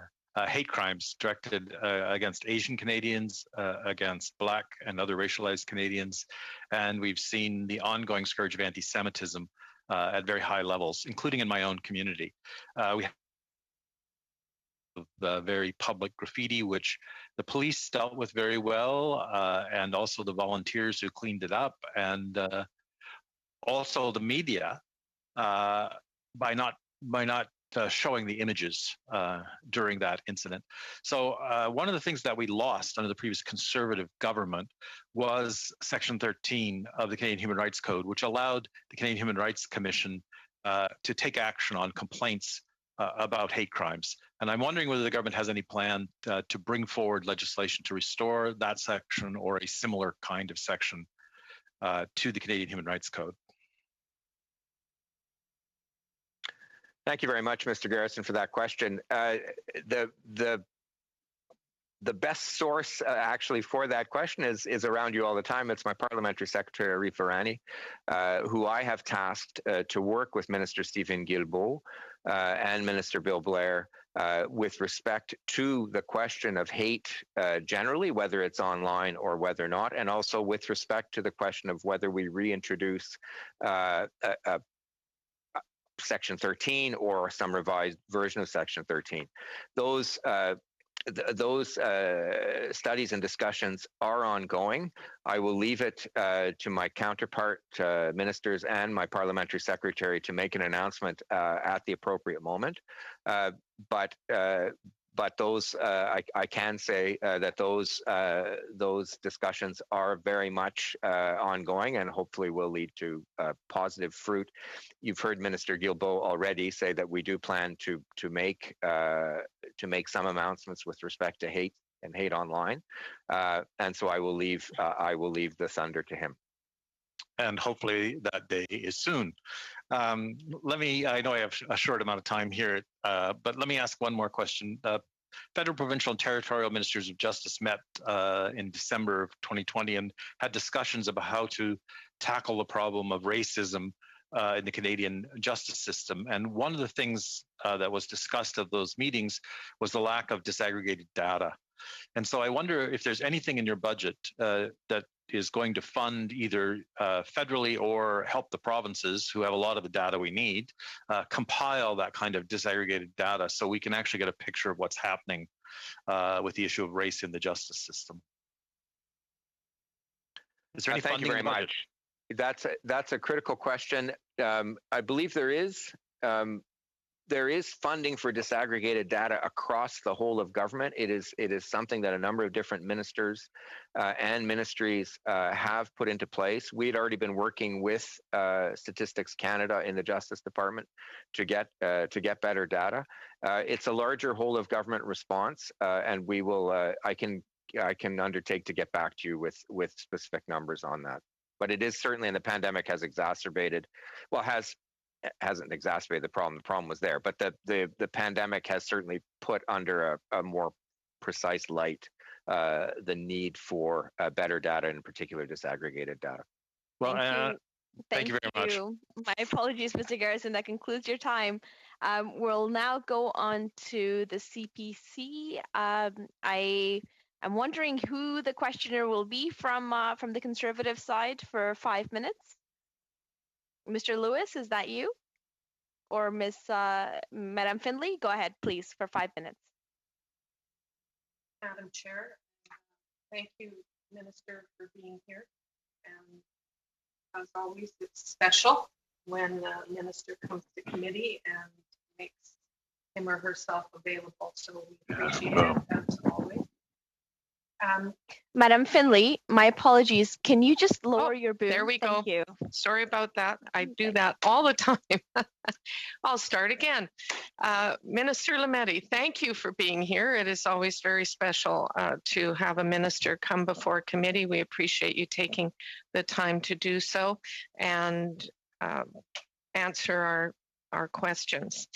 hate crimes directed against Asian Canadians, against Black and other racialized Canadians, and we've seen the ongoing scourge of anti-Semitism at very high levels, including in my own community. We have the very public graffiti, which the police dealt with very well, and also the volunteers who cleaned it up, and also the media by not showing the images during that incident. So one of the things that we lost under the previous Conservative government was Section 13 of the Canadian Human Rights Code, which allowed the Canadian Human Rights Commission to take action on complaints about hate crimes. And I'm wondering whether the government has any plan to bring forward legislation to restore that section or a similar kind of section to the Canadian Human Rights Code. Thank you very much, Mr. Garrison, for that question. The best source actually for that question is around you all the time. It's my Parliamentary Secretary, Arif Virani, who I have tasked to work with Minister Stephen Guilbeault and Minister Bill Blair with respect to the question of hate generally, whether it's online or whether not, and also with respect to the question of whether we reintroduce Section 13 or some revised version of Section 13. Those studies and discussions are ongoing. I will leave it to my counterpart ministers and my parliamentary secretary to make an announcement at the appropriate moment. But those I can say that those discussions are very much ongoing and hopefully will lead to positive fruit. You've heard Minister Guilbeault already say that we do plan to make some announcements with respect to hate and hate online, and so I will leave the thunder to him. And hopefully that day is soon. I know I have a short amount of time here, but let me ask one more question. Federal, provincial, and territorial ministers of justice met in December of 2020 and had discussions about how to tackle the problem of racism in the Canadian justice system. And one of the things that was discussed at those meetings was the lack of disaggregated data. And so I wonder if there's anything in your budget that is going to fund either federally or help the provinces who have a lot of the data we need compile that kind of disaggregated data so we can actually get a picture of what's happening with the issue of race in the justice system. Is there any thank you very much. That's a critical question. I believe there is funding for disaggregated data across the whole of government. It is something that a number of different ministers and ministries have put into place. We had already been working with Statistics Canada in the Justice Department to get better data. It's a larger whole of government response, and we will. I can undertake to get back to you with specific numbers on that. But it is certainly, and the pandemic has hasn't exacerbated the problem. The problem was there, but the pandemic has certainly put under a more precise light the need for better data, in particular disaggregated data. Well, thank you very much. My apologies, Mr. Garrison. That concludes your time. We'll now go on to the CPC. I'm wondering who the questioner will be from the Conservative side for 5 minutes. Mr. Lewis, is that you? Or Miss Madam Findlay? Go ahead, please, for 5 minutes. Madam Chair, thank you, Minister, for being here. And as always, it's special when the Minister comes to committee and makes him or herself available. So we appreciate it as always. Madam Finley, my apologies. Can you just lower your boom? There we Thank go. you. Sorry about that. I do that all the time. I'll start again. Minister Lametti, thank you for being here. It is always very special to have a minister come before committee. We appreciate you taking the time to do so and answer our questions.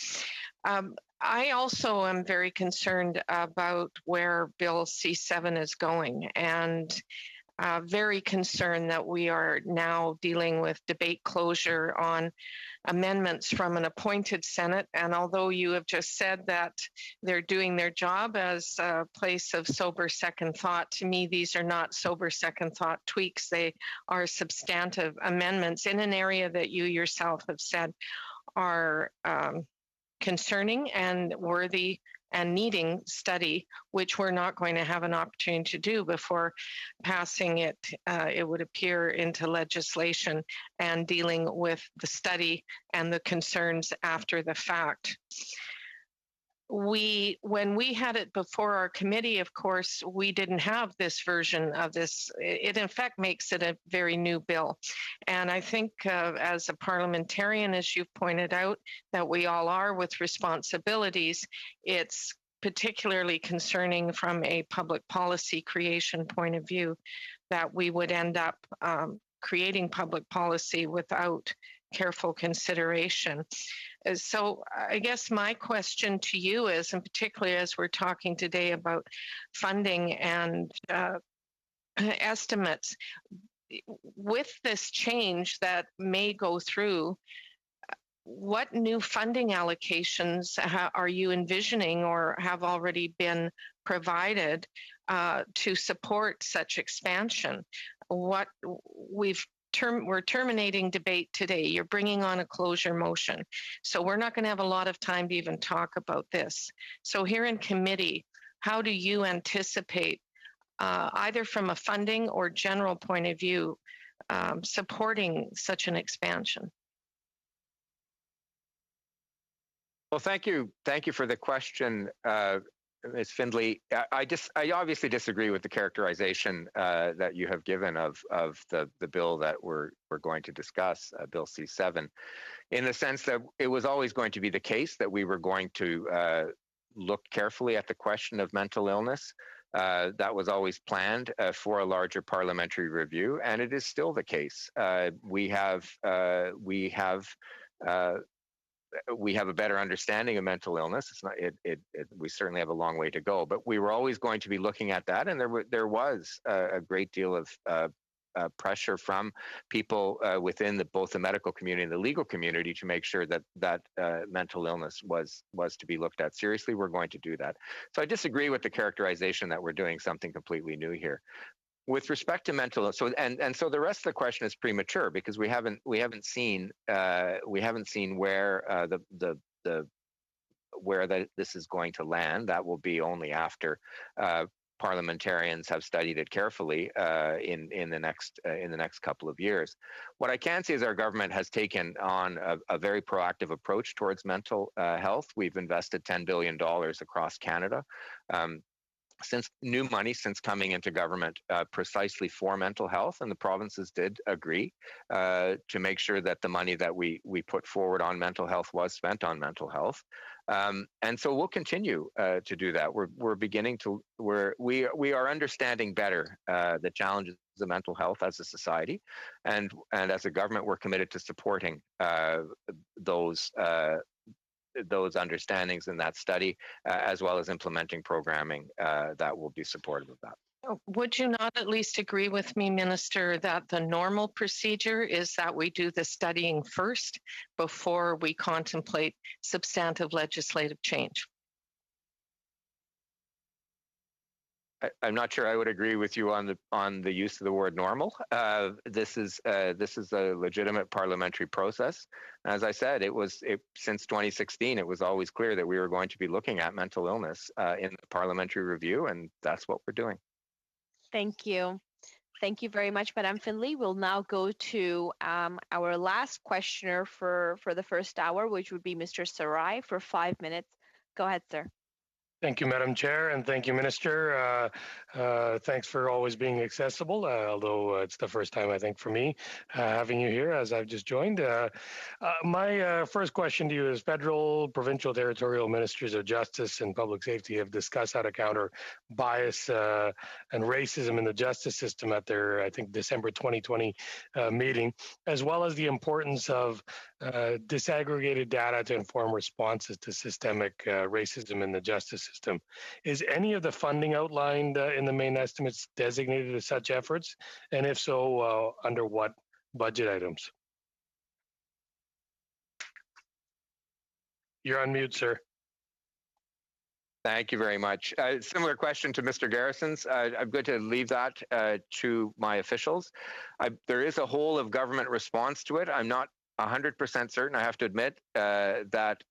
I also am very concerned about where Bill C7 is going, and very concerned that we are now dealing with debate closure on amendments from an appointed Senate. And although you have just said that they're doing their job as a place of sober second thought, to me, these are not sober second thought tweaks. They are substantive amendments in an area that you yourself have said are concerning and worthy and needing study, which we're not going to have an opportunity to do before passing it, it would appear, into legislation and dealing with the study and the concerns after the fact. When we had it before our committee, of course, we didn't have this version of this. It in fact makes it a very new bill. And I think as a parliamentarian, as you've pointed out, that we all are with responsibilities, it's particularly concerning from a public policy creation point of view that we would end up creating public policy without careful consideration. So I guess my question to you is, and particularly as we're talking today about funding and estimates, with this change that may go through, what new funding allocations are you envisioning or have already been provided to support such expansion? What we're terminating debate today. You're bringing on a closure motion. So we're not going to have a lot of time to even talk about this. So here in committee, how do you anticipate, either from a funding or general point of view, supporting such an expansion? Well, thank you. Thank you for the question, Ms. Findlay. I obviously disagree with the characterization that you have given of the bill that we're going to discuss, Bill C7, in the sense that it was always going to be the case that we were going to look carefully at the question of mental illness. That was always planned for a larger parliamentary review, and it is still the case. We have a better understanding of mental illness. It's not. We certainly have a long way to go, but we were always going to be looking at that, and there was a great deal of pressure from people within both the medical community and the legal community to make sure that mental illness was to be looked at seriously. We're going to do that. So I disagree with the characterization that we're doing something completely new here. With respect to mental illness, so the rest of the question is premature because we haven't seen where this is going to land. That will be only after parliamentarians have studied it carefully in the next couple of years. What I can say is our government has taken on a very proactive approach towards mental health. We've invested $10 billion across Canada. Since coming into government precisely for mental health, and the provinces did agree to make sure that the money that we put forward on mental health was spent on mental health, and so we'll continue to do that. We are understanding better the challenges of mental health as a society, and as a government, we're committed to supporting those understandings in that study, as well as implementing programming that will be supportive of that. Would you not at least agree with me, Minister, that the normal procedure is that we do the studying first before we contemplate substantive legislative change? I'm not sure I would agree with you on the use of the word normal. This is a legitimate parliamentary process. As I said, since 2016, it was always clear that we were going to be looking at mental illness in the parliamentary review, and that's what we're doing. Thank you. Thank you very much, Madam Finlay. We'll now go to our last questioner for the first hour, which would be Mr. Sarai for 5 minutes. Go ahead, sir. Thank you, Madam Chair, and thank you, Minister. Thanks for always being accessible, although it's the first time, I think, for me having you here as I've just joined. My first question to you is federal, provincial, territorial ministers of justice and public safety have discussed how to counter bias and racism in the justice system at their, I think, December 2020 meeting, as well as the importance of disaggregated data to inform responses to systemic racism in the justice system. Is any of the funding outlined in the main estimates designated as such efforts? And if so, under what budget items? You're on mute, sir. Thank you very much. Similar question to Mr. Garrison's. I'm going to leave that to my officials. There is a whole of government response to it. I'm not 100% certain, I have to admit, that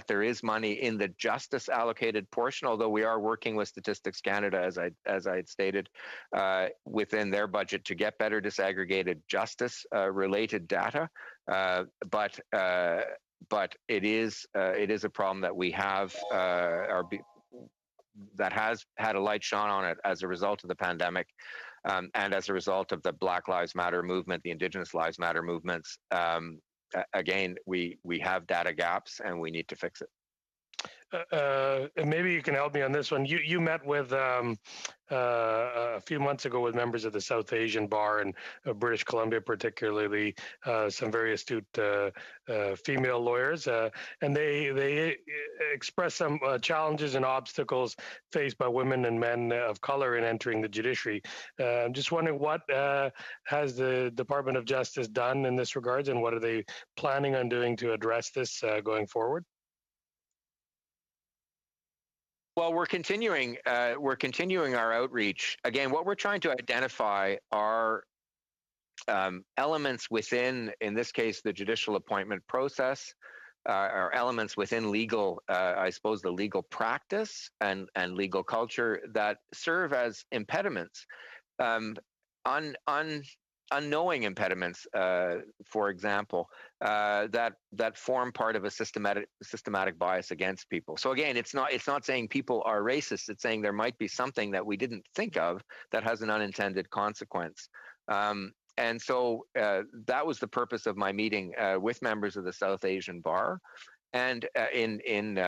there is money in the justice allocated portion, although we are working with Statistics Canada, as I had stated, within their budget to get better disaggregated justice related data. But it is a problem that we have, that has had a light shone on it as a result of the pandemic. And as a result of the Black Lives Matter movement, the Indigenous Lives Matter movements, again, we have data gaps and we need to fix it. Maybe you can help me on this one. You met with a few months ago with members of the South Asian Bar in British Columbia, particularly some very astute female lawyers, and they expressed some challenges and obstacles faced by women and men of color in entering the judiciary. I'm just wondering what has the Department of Justice done in this regard, and what are they planning on doing to address this going forward? Well, we're continuing our outreach. Again, what we're trying to identify are elements within, in this case, the judicial appointment process, or elements within legal, I suppose, the legal practice and legal culture that serve as impediments, unknowing impediments, for example, that form part of a systematic bias against people. So again, it's not saying people are racist. It's saying there might be something that we didn't think of that has an unintended consequence. And so that was the purpose of my meeting with members of the South Asian Bar, and in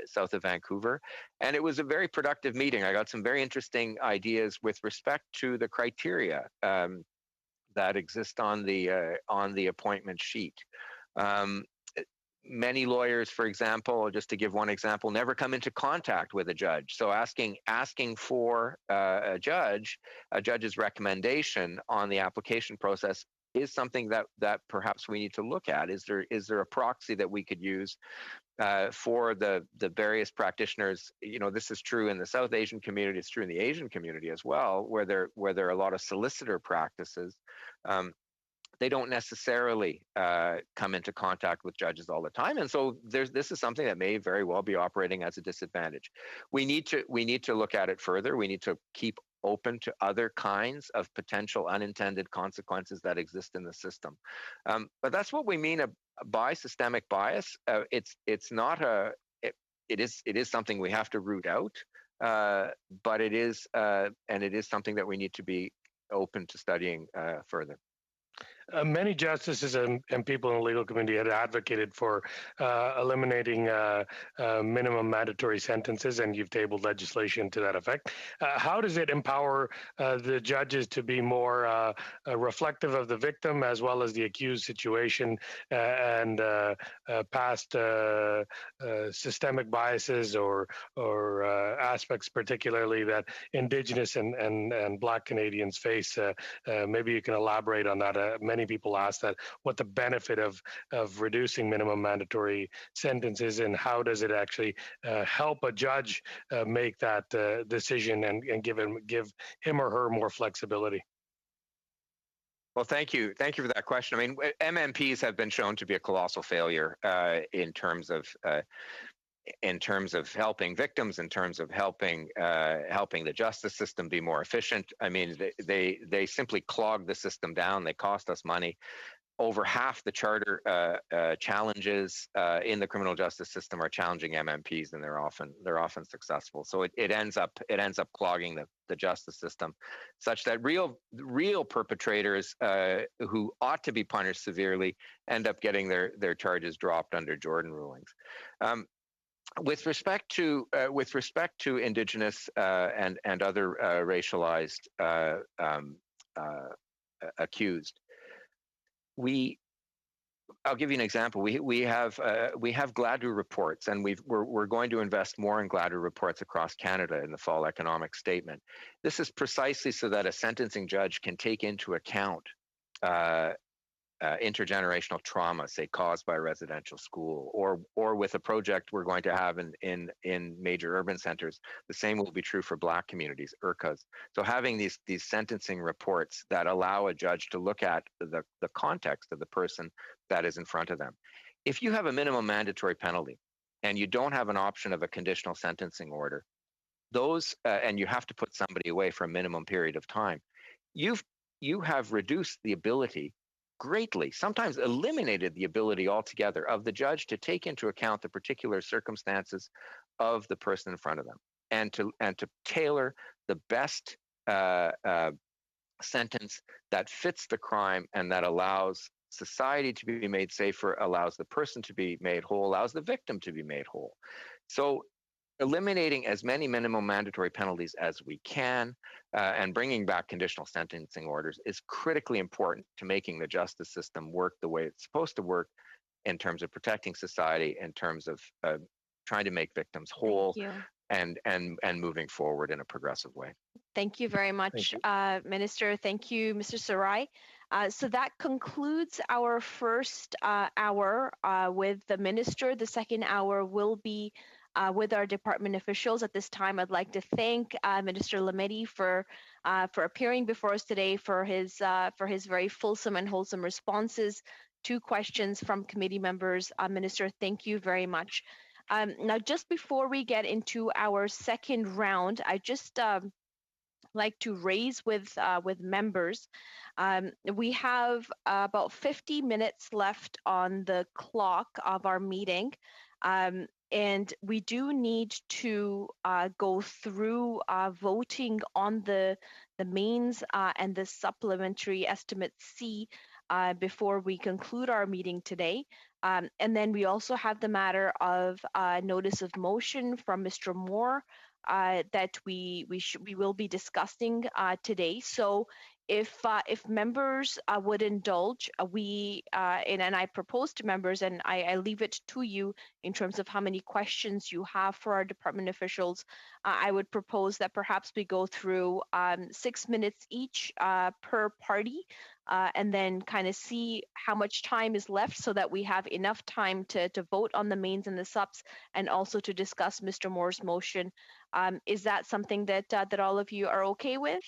south of Vancouver. And it was a very productive meeting. I got some very interesting ideas with respect to the criteria that exist on the appointment sheet. Many lawyers, for example, just to give one example, never come into contact with a judge. So asking for a judge's recommendation on the application process is something that perhaps we need to look at. Is there a proxy that we could use for the various practitioners? You know, this is true in the South Asian community. It's true in the Asian community as well, where there are a lot of solicitor practices. They don't necessarily come into contact with judges all the time, and so this is something that may very well be operating as a disadvantage. We need to look at it further. We need to keep open to other kinds of potential unintended consequences that exist in the system. But that's what we mean by systemic bias. It's not it is something we have to root out, but it is something that we need to be open to studying further. Many justices and people in the legal community had advocated for eliminating minimum mandatory sentences, and you've tabled legislation to that effect. How does it empower the judges to be more reflective of the victim as well as the accused situation and past systemic biases or aspects, particularly that Indigenous and Black Canadians face? Maybe you can elaborate on that. Many people ask that, what the benefit of reducing minimum mandatory sentences, and how does it actually help a judge make that decision and give him or her more flexibility? Well, thank you for that question. I mean, MMPs have been shown to be a colossal failure in terms of helping victims, in terms of helping the justice system be more efficient. I mean, they simply clog the system down. They cost us money. over half the charter challenges in the criminal justice system are challenging MMPs, and they're often successful. So it ends up clogging the justice system, such that real perpetrators who ought to be punished severely end up getting their charges dropped under Jordan rulings. With respect to Indigenous and other racialized accused, I'll give you an example. We have GLADU reports, and we're going to invest more in GLADU reports across Canada in the fall economic statement. This is precisely so that a sentencing judge can take into account intergenerational trauma, say caused by a residential school, or with a project we're going to have in major urban centers. The same will be true for Black communities, IRCAs. So having these sentencing reports that allow a judge to look at the context of the person that is in front of them. If you have a minimum mandatory penalty and you don't have an option of a conditional sentencing order, those and you have to put somebody away for a minimum period of time, you have reduced the ability greatly, sometimes eliminated the ability altogether of the judge to take into account the particular circumstances of the person in front of them, and to tailor the best sentence that fits the crime and that allows society to be made safer, allows the person to be made whole, allows the victim to be made whole. So eliminating as many minimum mandatory penalties as we can and bringing back conditional sentencing orders is critically important to making the justice system work the way it's supposed to work in terms of protecting society, in terms of trying to make victims whole and moving forward in a progressive way. Thank you very much, Minister. Thank you, Mr. Sarai. So that concludes our first hour with the Minister. The second hour will be with our department officials. At this time, I'd like to thank Minister Lametti for appearing before us today, for his very fulsome and wholesome responses to questions from committee members. Minister, thank you very much. Now, just before we get into our second round, I just like to raise with members. We have about 50 minutes left on the clock of our meeting. And we do need to go through voting on the mains and the supplementary estimate C before we conclude our meeting today. And then we also have the matter of notice of motion from Mr. Moore that we will be discussing today. So if members would indulge, and I propose to members, and I leave it to you in terms of how many questions you have for our department officials. I would propose that perhaps we go through 6 minutes each per party, and then kind of see how much time is left so that we have enough time to vote on the mains and the subs, and also to discuss Mr. Moore's motion. Is that something that all of you are okay with?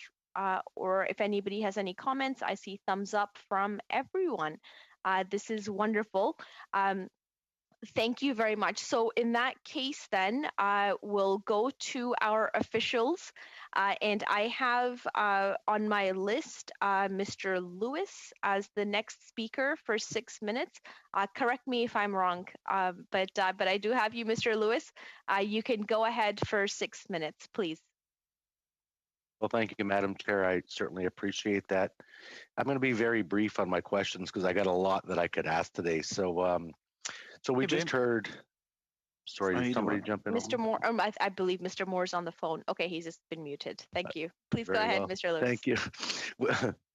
Or if anybody has any comments, I see thumbs up from everyone. This is wonderful. Thank you very much. So in that case, then we'll go to our officials. And I have on my list Mr. Lewis as the next speaker for 6 minutes. Correct me if I'm wrong, but I do have you, Mr. Lewis. You can go ahead for 6 minutes, please. Well, thank you, Madam Chair. I certainly appreciate that. I'm going to be very brief on my questions because I got a lot that I could ask today. So, so we just heard. Sorry, did somebody jump in? Mr. Moore, I believe Mr. Moore's on the phone. Okay, he's just been muted. Thank you. Please go ahead, Mr. Lewis. Thank you.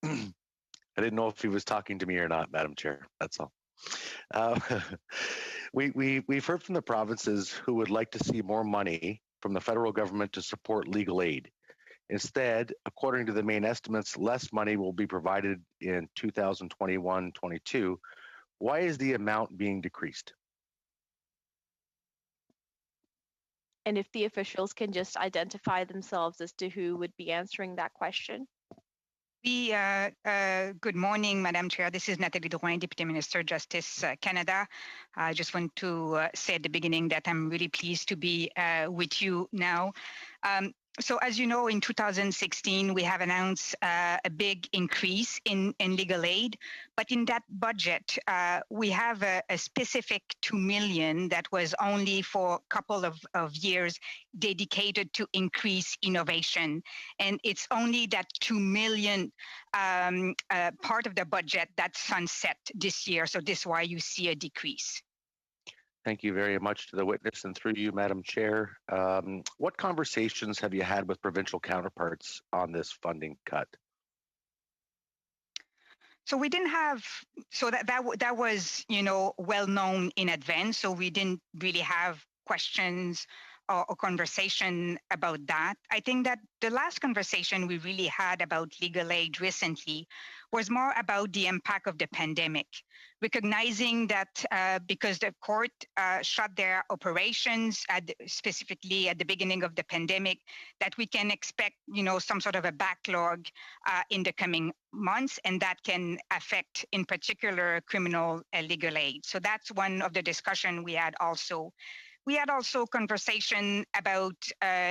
I didn't know if he was talking to me or not, Madam Chair. That's all. We've heard from the provinces who would like to see more money from the federal government to support legal aid. Instead, according to the main estimates, less money will be provided in 2021-22. Why is the amount being decreased? And if the officials can just identify themselves as to who would be answering that question. Good morning, Madam Chair. This is Nathalie Drouin, Deputy Minister, Justice Canada. I just want to say at the beginning that I'm really pleased to be with you now. So as you know, in 2016, we have announced a big increase in legal aid. But in that budget, we have a specific 2 million that was only for a couple of years dedicated to increase innovation. And it's only that 2 million part of the budget that's sunset this year. So this is why you see a decrease. Thank you very much to the witness, and through you, Madam Chair. What conversations have you had with provincial counterparts on this funding cut? So we didn't have, so that was, well known in advance. So we didn't really have questions or conversation about that. I think that the last conversation we really had about legal aid recently was more about the impact of the pandemic, recognizing that because the court shut their operations specifically at the beginning of the pandemic, that we can expect, some sort of a backlog in the coming months, and that can affect, in particular, criminal legal aid. So that's one of the discussion we had also. We had also conversation about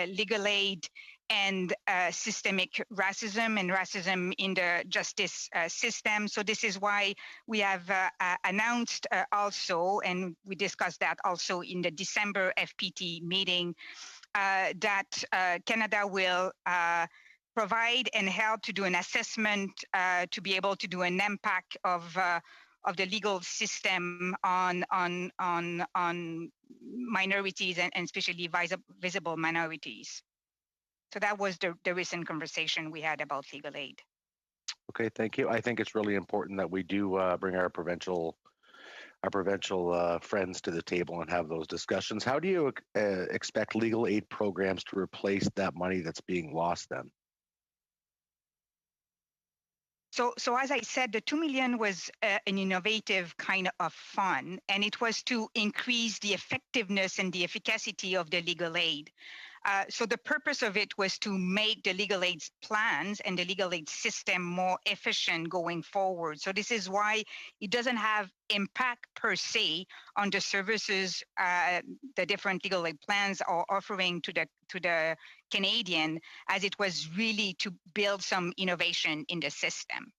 legal aid and systemic racism and racism in the justice system. So this is why we have announced also, and we discussed that also in the December FPT meeting, that Canada will provide and help to do an assessment to be able to do an impact of the legal system on minorities and especially visible minorities. So that was the recent conversation we had about legal aid. Okay, thank you. I think it's really important that we do bring our provincial friends to the table and have those discussions. How do you expect legal aid programs to replace that money that's being lost then? So as I said, the 2 million was an innovative kind of fund, and it was to increase the effectiveness and the efficacy of the legal aid. So the purpose of it was to make the legal aid plans and the legal aid system more efficient going forward. So this is why it doesn't have impact per se on the services the different legal aid plans are offering to the Canadian, as it was really to build some innovation in the system.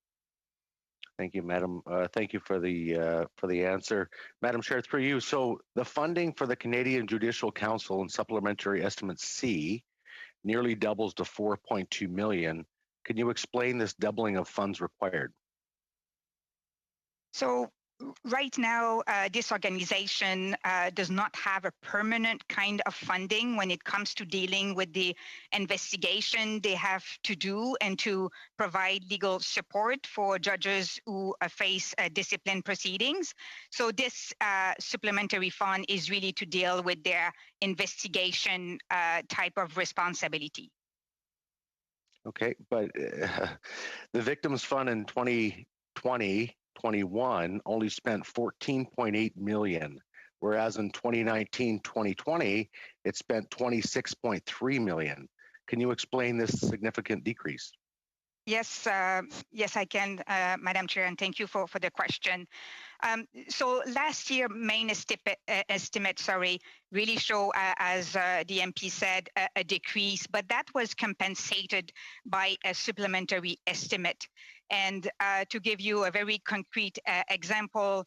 Thank you, Madam. Thank you for the answer, Madam Chair. Through you. So the funding for the Canadian Judicial Council in Supplementary Estimate C nearly doubles to 4.2 million. Can you explain this doubling of funds required? So right now, this organization does not have a permanent kind of funding when it comes to dealing with the investigation they have to do and to provide legal support for judges who face discipline proceedings. So this supplementary fund is really to deal with their investigation type of responsibility. Okay, but the Victims Fund in 2020-21 only spent 14.8 million, whereas in 2019-2020 it spent 26.3 million. Can you explain this significant decrease? Yes, yes, I can, Madam Chair, and thank you for the question. So last year, main estimate, really show, as the MP said, a decrease, but that was compensated by a supplementary estimate. And to give you a very concrete example,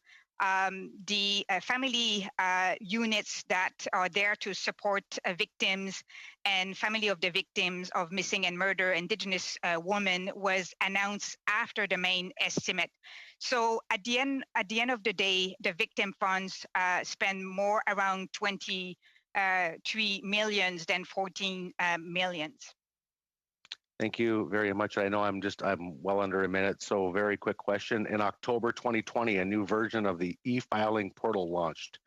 the family units that are there to support victims and family of the victims of missing and murder Indigenous women was announced after the main estimate. So at the end of the day, the victim funds spend more around 23 millions than 14 millions. Thank you very much. I know I'm well under a minute, so very quick question. In October 2020, a new version of the e-filing portal launched.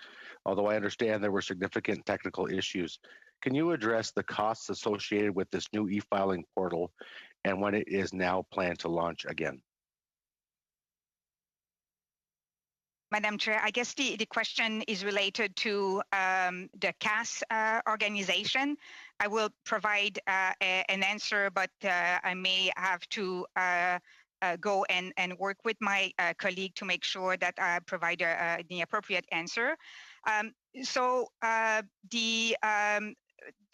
Although I understand there were significant technical issues, can you address the costs associated with this new e-filing portal and when it is now planned to launch again? Madam Chair, I guess the question is related to the CAS organization. I will provide an answer, but I may have to go and work with my colleague to make sure that I provide the appropriate answer.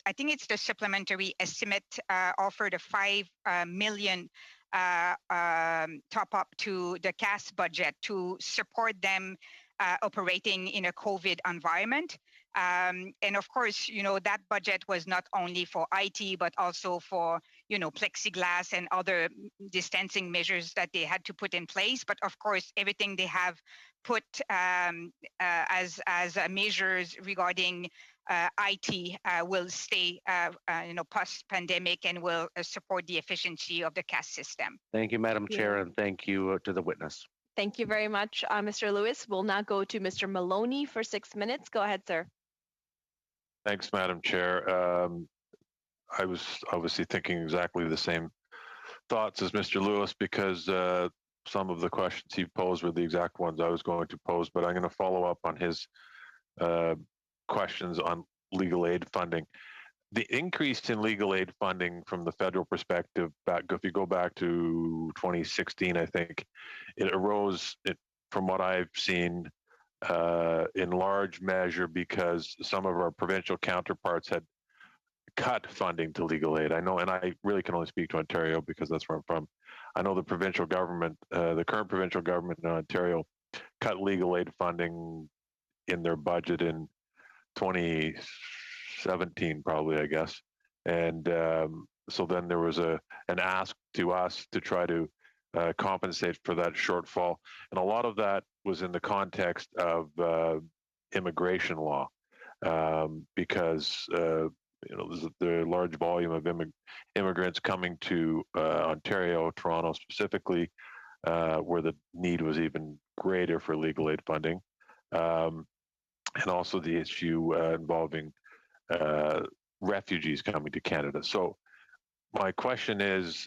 I think it's the supplementary estimate offered a $5 million top up to the CAS budget to support them operating in a COVID environment. And of course, that budget was not only for IT, but also for, plexiglass and other distancing measures that they had to put in place. But of course, everything they have put as measures regarding IT will stay, post-pandemic and will support the efficiency of the CAS system. Thank you, Madam Chair, and thank you to the witness. Thank you very much, Mr. Lewis. We'll now go to Mr. Maloney for 6 minutes. Go ahead, sir. Thanks, Madam Chair. I was obviously thinking exactly the same thoughts as Mr. Lewis because some of the questions he posed were the exact ones I was going to pose, but I'm going to follow up on his questions on legal aid funding. The increase in legal aid funding from the federal perspective, if you go back to 2016, I think, it arose from what I've seen in large measure because some of our provincial counterparts had cut funding to legal aid. I know, and I really can only speak to Ontario because that's where I'm from. I know the provincial government, the current provincial government in Ontario, cut legal aid funding in their budget in 2017, probably, I guess. And so then there was an ask to us to try to compensate for that shortfall. And a lot of that was in the context of immigration law because there's a large volume of immigrants coming to Ontario, Toronto specifically, where the need was even greater for legal aid funding. And also the issue involving refugees coming to Canada. So my question is,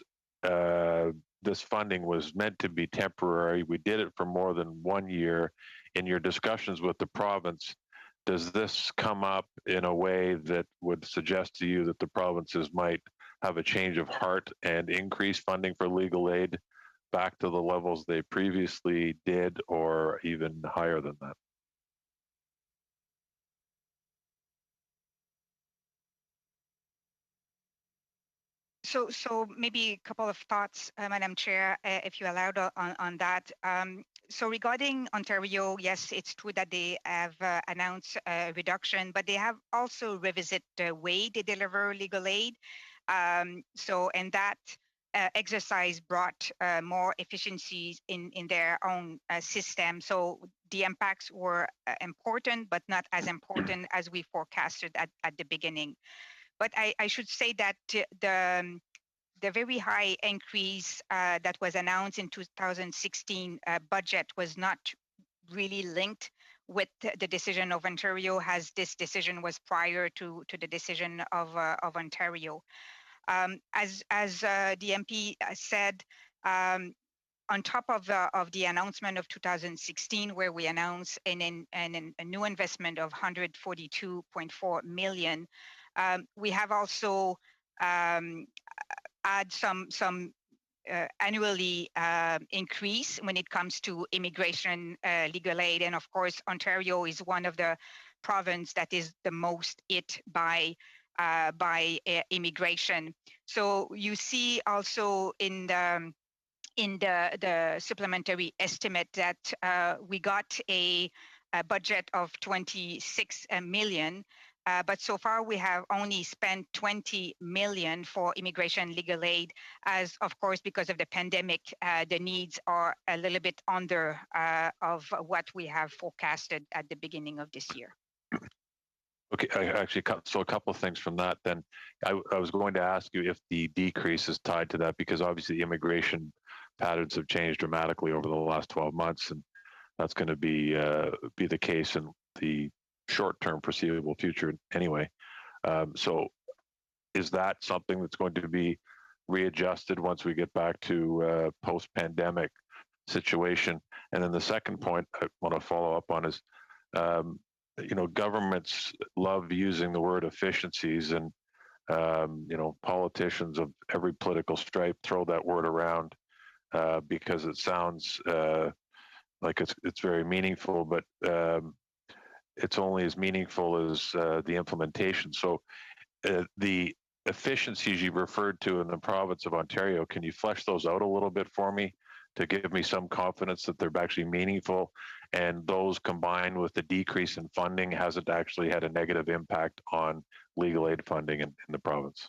this funding was meant to be temporary. We did it for more than 1 year. In your discussions with the province, does this come up in a way that would suggest to you that the provinces might have a change of heart and increase funding for legal aid back to the levels they previously did or even higher than that? So maybe a couple of thoughts, Madam Chair, if you allowed on that. So regarding Ontario, yes, it's true that they have announced a reduction, but they have also revisited the way they deliver legal aid. And that exercise brought more efficiencies in their own system. So the impacts were important, but not as important as we forecasted at the beginning. But I should say that the very high increase that was announced in 2016 budget was not really linked with the decision of Ontario, as this decision was prior to the decision of Ontario. As the MP said, on top of the announcement of 2016, where we announced a new investment of $142.4 million, we have also add some annually increase when it comes to immigration legal aid. And of course, Ontario is one of the province that is the most hit by immigration. So you see also in the supplementary estimate that we got a budget of 26 million. But so far, we have only spent 20 million for immigration legal aid, as of course, because of the pandemic, the needs are a little bit under of what we have forecasted at the beginning of this year. Okay, so a couple of things from that then. I was going to ask you if the decrease is tied to that, because obviously immigration patterns have changed dramatically over the last 12 months, and that's going to be the case in the short-term foreseeable future anyway. So is that something that's going to be readjusted once we get back to post-pandemic situation? And then the second point I want to follow up on is, governments love using the word efficiencies, and politicians of every political stripe throw that word around because it sounds like it's very meaningful, but it's only as meaningful as the implementation. So the efficiencies you referred to in the province of Ontario, can you flesh those out a little bit for me to give me some confidence that they're actually meaningful? And those combined with the decrease in funding, has it actually had a negative impact on legal aid funding in the province?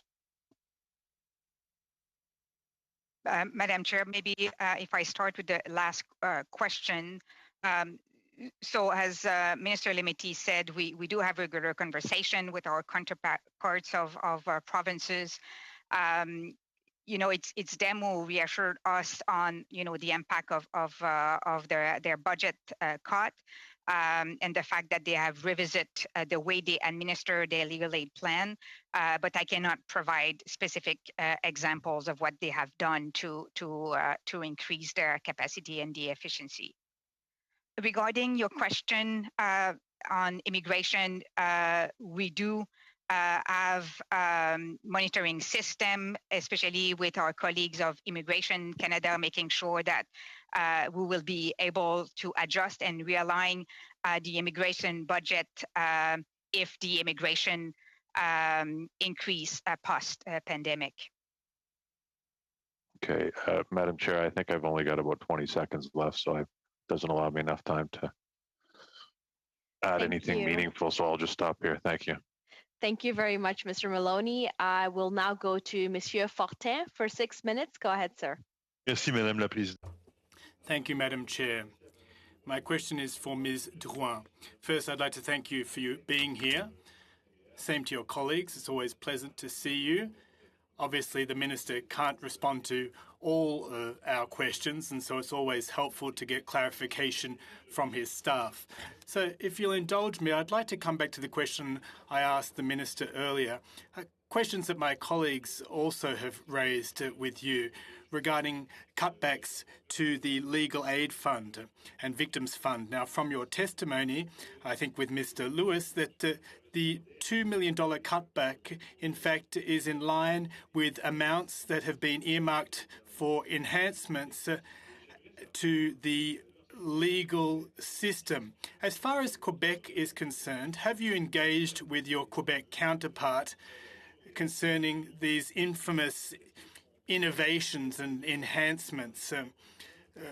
Madam Chair, maybe if I start with the last question. So as Minister Limeti said, we do have regular conversation with our counterparts of provinces. It's them who reassured us on, the impact of their budget cut, and the fact that they have revisited the way they administer their legal aid plan. But I cannot provide specific examples of what they have done to increase their capacity and the efficiency. Regarding your question on immigration, we do have monitoring system, especially with our colleagues of Immigration Canada, making sure that we will be able to adjust and realign the immigration budget if the immigration increase post-pandemic. Okay, Madam Chair, I think I've only got about 20 seconds left, so it doesn't allow me enough time to add anything meaningful, so I'll just stop here. Thank you. Thank you very much, Mr. Maloney. I will now go to Monsieur Fortin for 6 minutes. Go ahead, sir. Merci, Madame la Présidente. Thank you, Madam Chair. My question is for Ms. Drouin. First, I'd like to thank you for being here. Same to your colleagues. It's always pleasant to see you. Obviously, the Minister can't respond to all our questions, and so it's always helpful to get clarification from his staff. So if you'll indulge me, I'd like to come back to the question I asked the Minister earlier, questions that my colleagues also have raised with you regarding cutbacks to the Legal Aid Fund and Victims Fund. Now, from your testimony, I think with Mr. Lewis, that the $2 million cutback, in fact, is in line with amounts that have been earmarked for enhancements to the legal system. As far as Quebec is concerned, have you engaged with your Quebec counterpart concerning these infamous innovations and enhancements?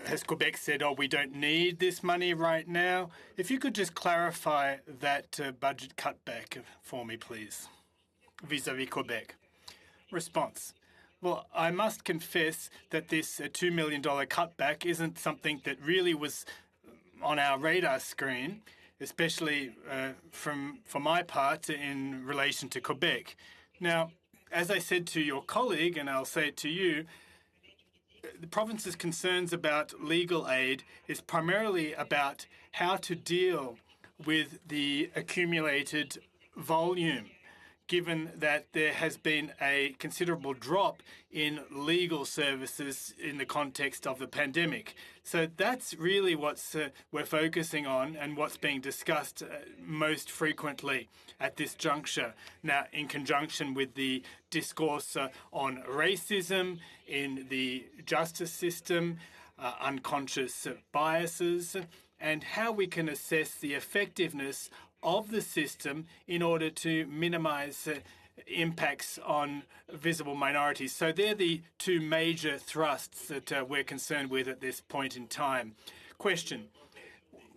Has Quebec said, oh, we don't need this money right now? If you could just clarify that budget cutback for me, please, vis-a-vis Quebec. Response. Well, I must confess that this $2 million cutback isn't something that really was on our radar screen, especially for my part in relation to Quebec. Now, as I said to your colleague, and I'll say it to you, the province's concerns about legal aid is primarily about how to deal with the accumulated volume, given that there has been a considerable drop in legal services in the context of the pandemic. So that's really what we're focusing on and what's being discussed most frequently at this juncture. Now, in conjunction with the discourse on racism in the justice system, unconscious biases, and how we can assess the effectiveness of the system in order to minimize impacts on visible minorities. So they're the two major thrusts that we're concerned with at this point in time. Question.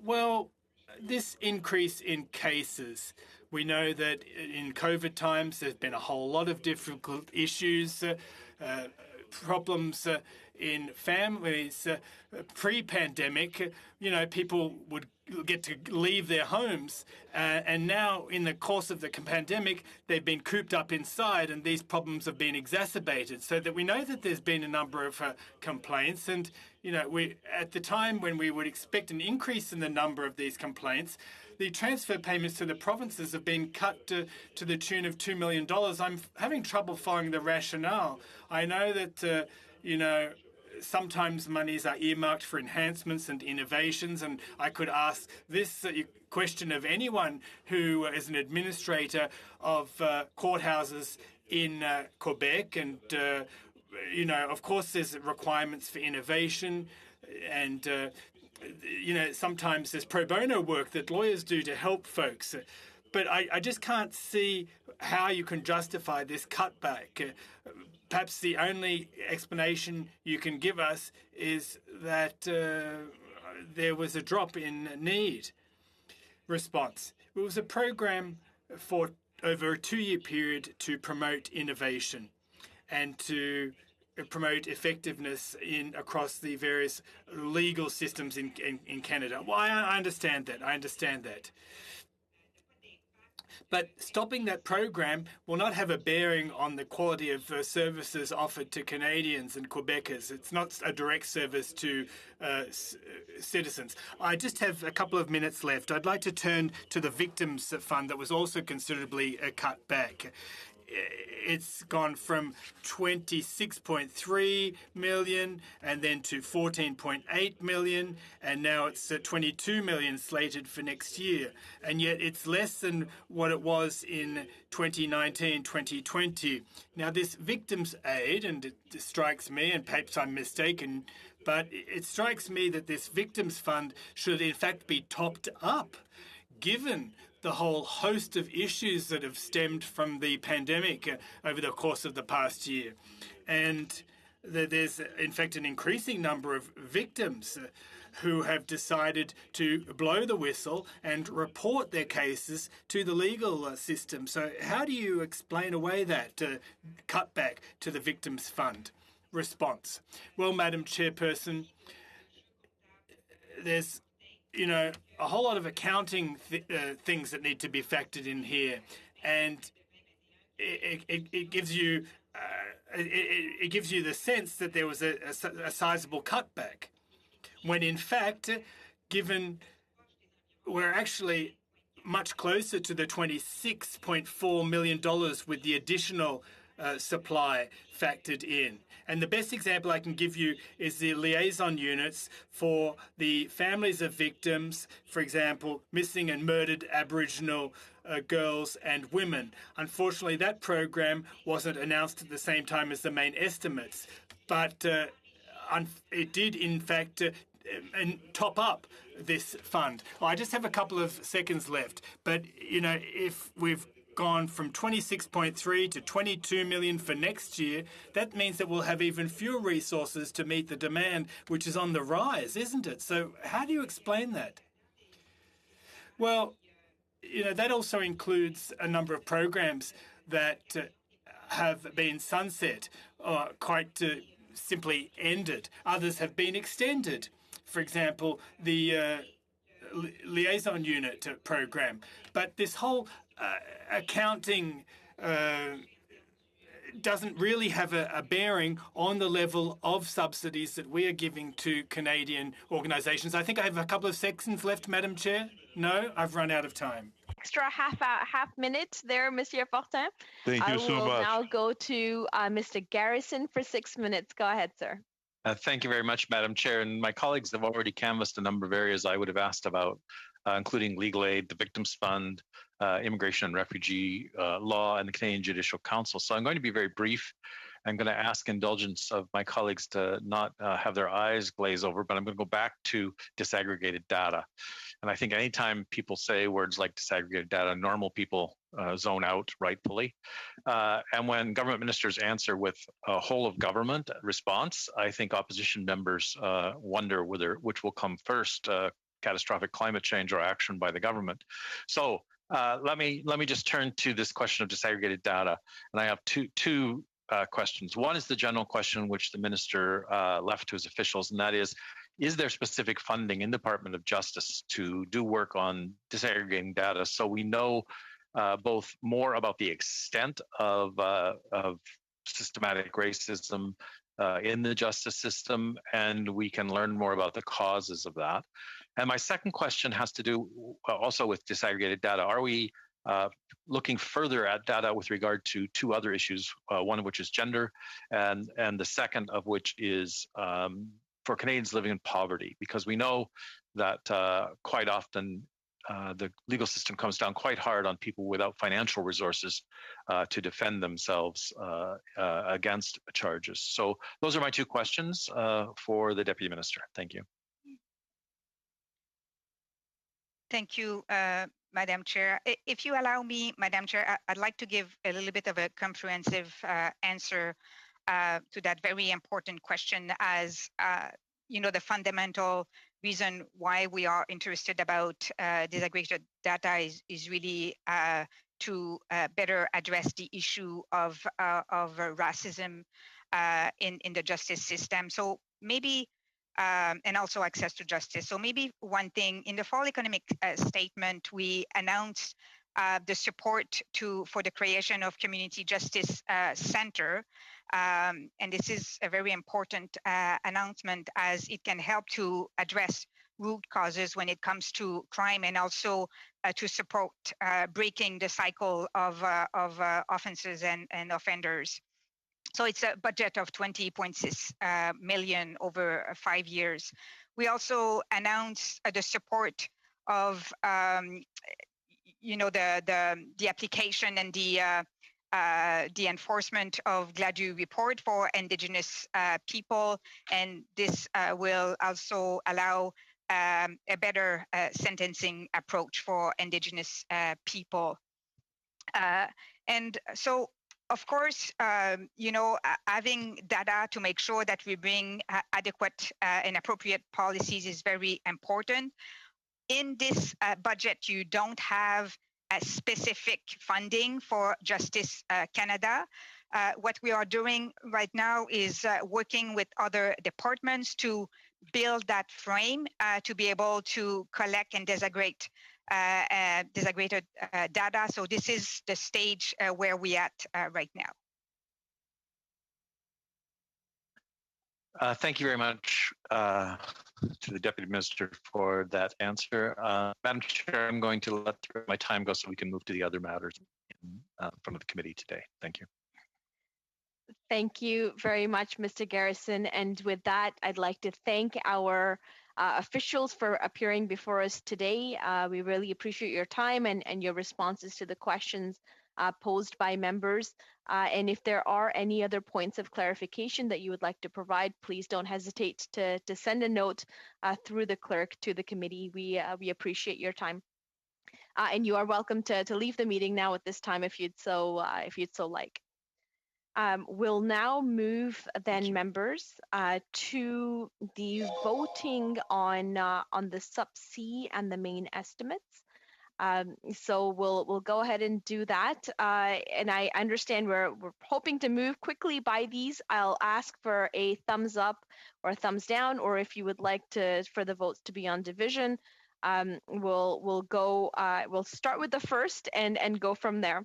Well, this increase in cases, we know that in COVID times there's been a whole lot of difficult issues, problems in families. Pre-pandemic, people would get to leave their homes, and now in the course of the pandemic, they've been cooped up inside, and these problems have been exacerbated. So that we know that there's been a number of complaints, and we at the time when we would expect an increase in the number of these complaints, the transfer payments to the provinces have been cut to the tune of $2 million. I'm having trouble following the rationale. I know that sometimes monies are earmarked for enhancements and innovations, and I could ask this question of anyone who is an administrator of courthouses in Quebec, and of course there's requirements for innovation, and sometimes there's pro bono work that lawyers do to help folks. But I just can't see how you can justify this cutback. Perhaps the only explanation you can give us is that there was a drop in need. Response. It was a program for over a 2-year period to promote innovation and to promote effectiveness across the various legal systems in Canada. Well, I understand that. But stopping that program will not have a bearing on the quality of services offered to Canadians and Quebecers. It's not a direct service to citizens. I just have a couple of minutes left. I'd like to turn to the Victims Fund that was also considerably cut back. It's gone from 26.3 million and then to 14.8 million, and now it's 22 million slated for next year. And yet it's less than what it was in 2019, 2020. Now, this victims aid, and it strikes me, and perhaps I'm mistaken, but it strikes me that this victims fund should in fact be topped up, given the whole host of issues that have stemmed from the pandemic over the course of the past year. And there's, in fact, an increasing number of victims who have decided to blow the whistle and report their cases to the legal system. So how do you explain away that cutback to the Victims Fund? Response. Well, Madam Chairperson, there's a whole lot of accounting things that need to be factored in here, and it gives you it gives you the sense that there was a sizable cutback, when in fact, given we're actually much closer to the $26.4 million with the additional supply factored in. And the best example I can give you is the liaison units for the families of victims, for example, missing and murdered Aboriginal girls and women. Unfortunately, that program wasn't announced at the same time as the main estimates, but it did, in fact, top up this fund. Well, I just have a couple of seconds left, but, if we've gone from 26.3 to 22 million for next year, that means that we'll have even fewer resources to meet the demand, which is on the rise, isn't it? So how do you explain that? Well, that also includes a number of programs that have been sunset or quite simply ended. Others have been extended. For example, the liaison unit program. But this whole accounting doesn't really have a bearing on the level of subsidies that we are giving to Canadian organisations. I think I have a couple of seconds left, Madam Chair. No, I've run out of time. Extra half minute there, Monsieur Fortin. Thank you so much. I will now go to Mr. Garrison for 6 minutes. Go ahead, sir. Thank you very much, Madam Chair. And my colleagues have already canvassed a number of areas I would have asked about, including legal aid, the Victims Fund, immigration and refugee law, and the Canadian Judicial Council. So I'm going to be very brief. I'm going to ask indulgence of my colleagues to not have their eyes glaze over, but I'm going to go back to disaggregated data. And I think anytime people say words like disaggregated data, normal people zone out, rightfully. And when government ministers answer with a whole of government response, I think opposition members wonder which will come first, catastrophic climate change or action by the government. So let me just turn to this question of disaggregated data. And I have two questions. One is the general question which the minister left to his officials, and that is there specific funding in the Department of Justice to do work on disaggregating data so we know both more about the extent of systematic racism in the justice system, and we can learn more about the causes of that. And my second question has to do also with disaggregated data. Are we looking further at data with regard to two other issues, one of which is gender, and the second of which is for Canadians living in poverty? Because we know that quite often the legal system comes down quite hard on people without financial resources to defend themselves against charges. So those are my two questions for the Deputy Minister. Thank you. Thank you, Madam Chair. If you allow me, Madam Chair, I'd like to give a little bit of a comprehensive answer to that very important question, as the fundamental reason why we are interested about disaggregated data is really to better address the issue of racism in the justice system. So maybe, and also access to justice. So maybe one thing, in the fall economic statement, we announced the support for the creation of Community Justice Center. And this is a very important announcement, as it can help to address root causes when it comes to crime, and also to support breaking the cycle of offenses and offenders. So it's a budget of 20.6 million over 5 years. We also announced the support of the application and the enforcement of GLADU report for Indigenous people, and this will also allow a better sentencing approach for Indigenous people. And so, of course, having data to make sure that we bring adequate and appropriate policies is very important. In this budget, you don't have a specific funding for Justice Canada. What we are doing right now is working with other departments to build that frame to be able to collect and disaggregate disaggregated data. So this is the stage where we're at right now. Thank you very much to the Deputy Minister for that answer. Madam Chair, I'm going to let my time go so we can move to the other matters in front of the committee today. Thank you. Thank you very much, Mr. Garrison. And with that, I'd like to thank our officials for appearing before us today. We really appreciate your time and your responses to the questions posed by members. And if there are any other points of clarification that you would like to provide, please don't hesitate to send a note through the clerk to the committee. We appreciate your time. And you are welcome to leave the meeting now at this time if you'd so like. We'll now move then, members, to the voting on the sub-C and the main estimates. So we'll go ahead and do that. And I understand we're hoping to move quickly by these. I'll ask for a thumbs up or a thumbs down, or if you would like for the votes to be on division, we'll start with the first and go from there.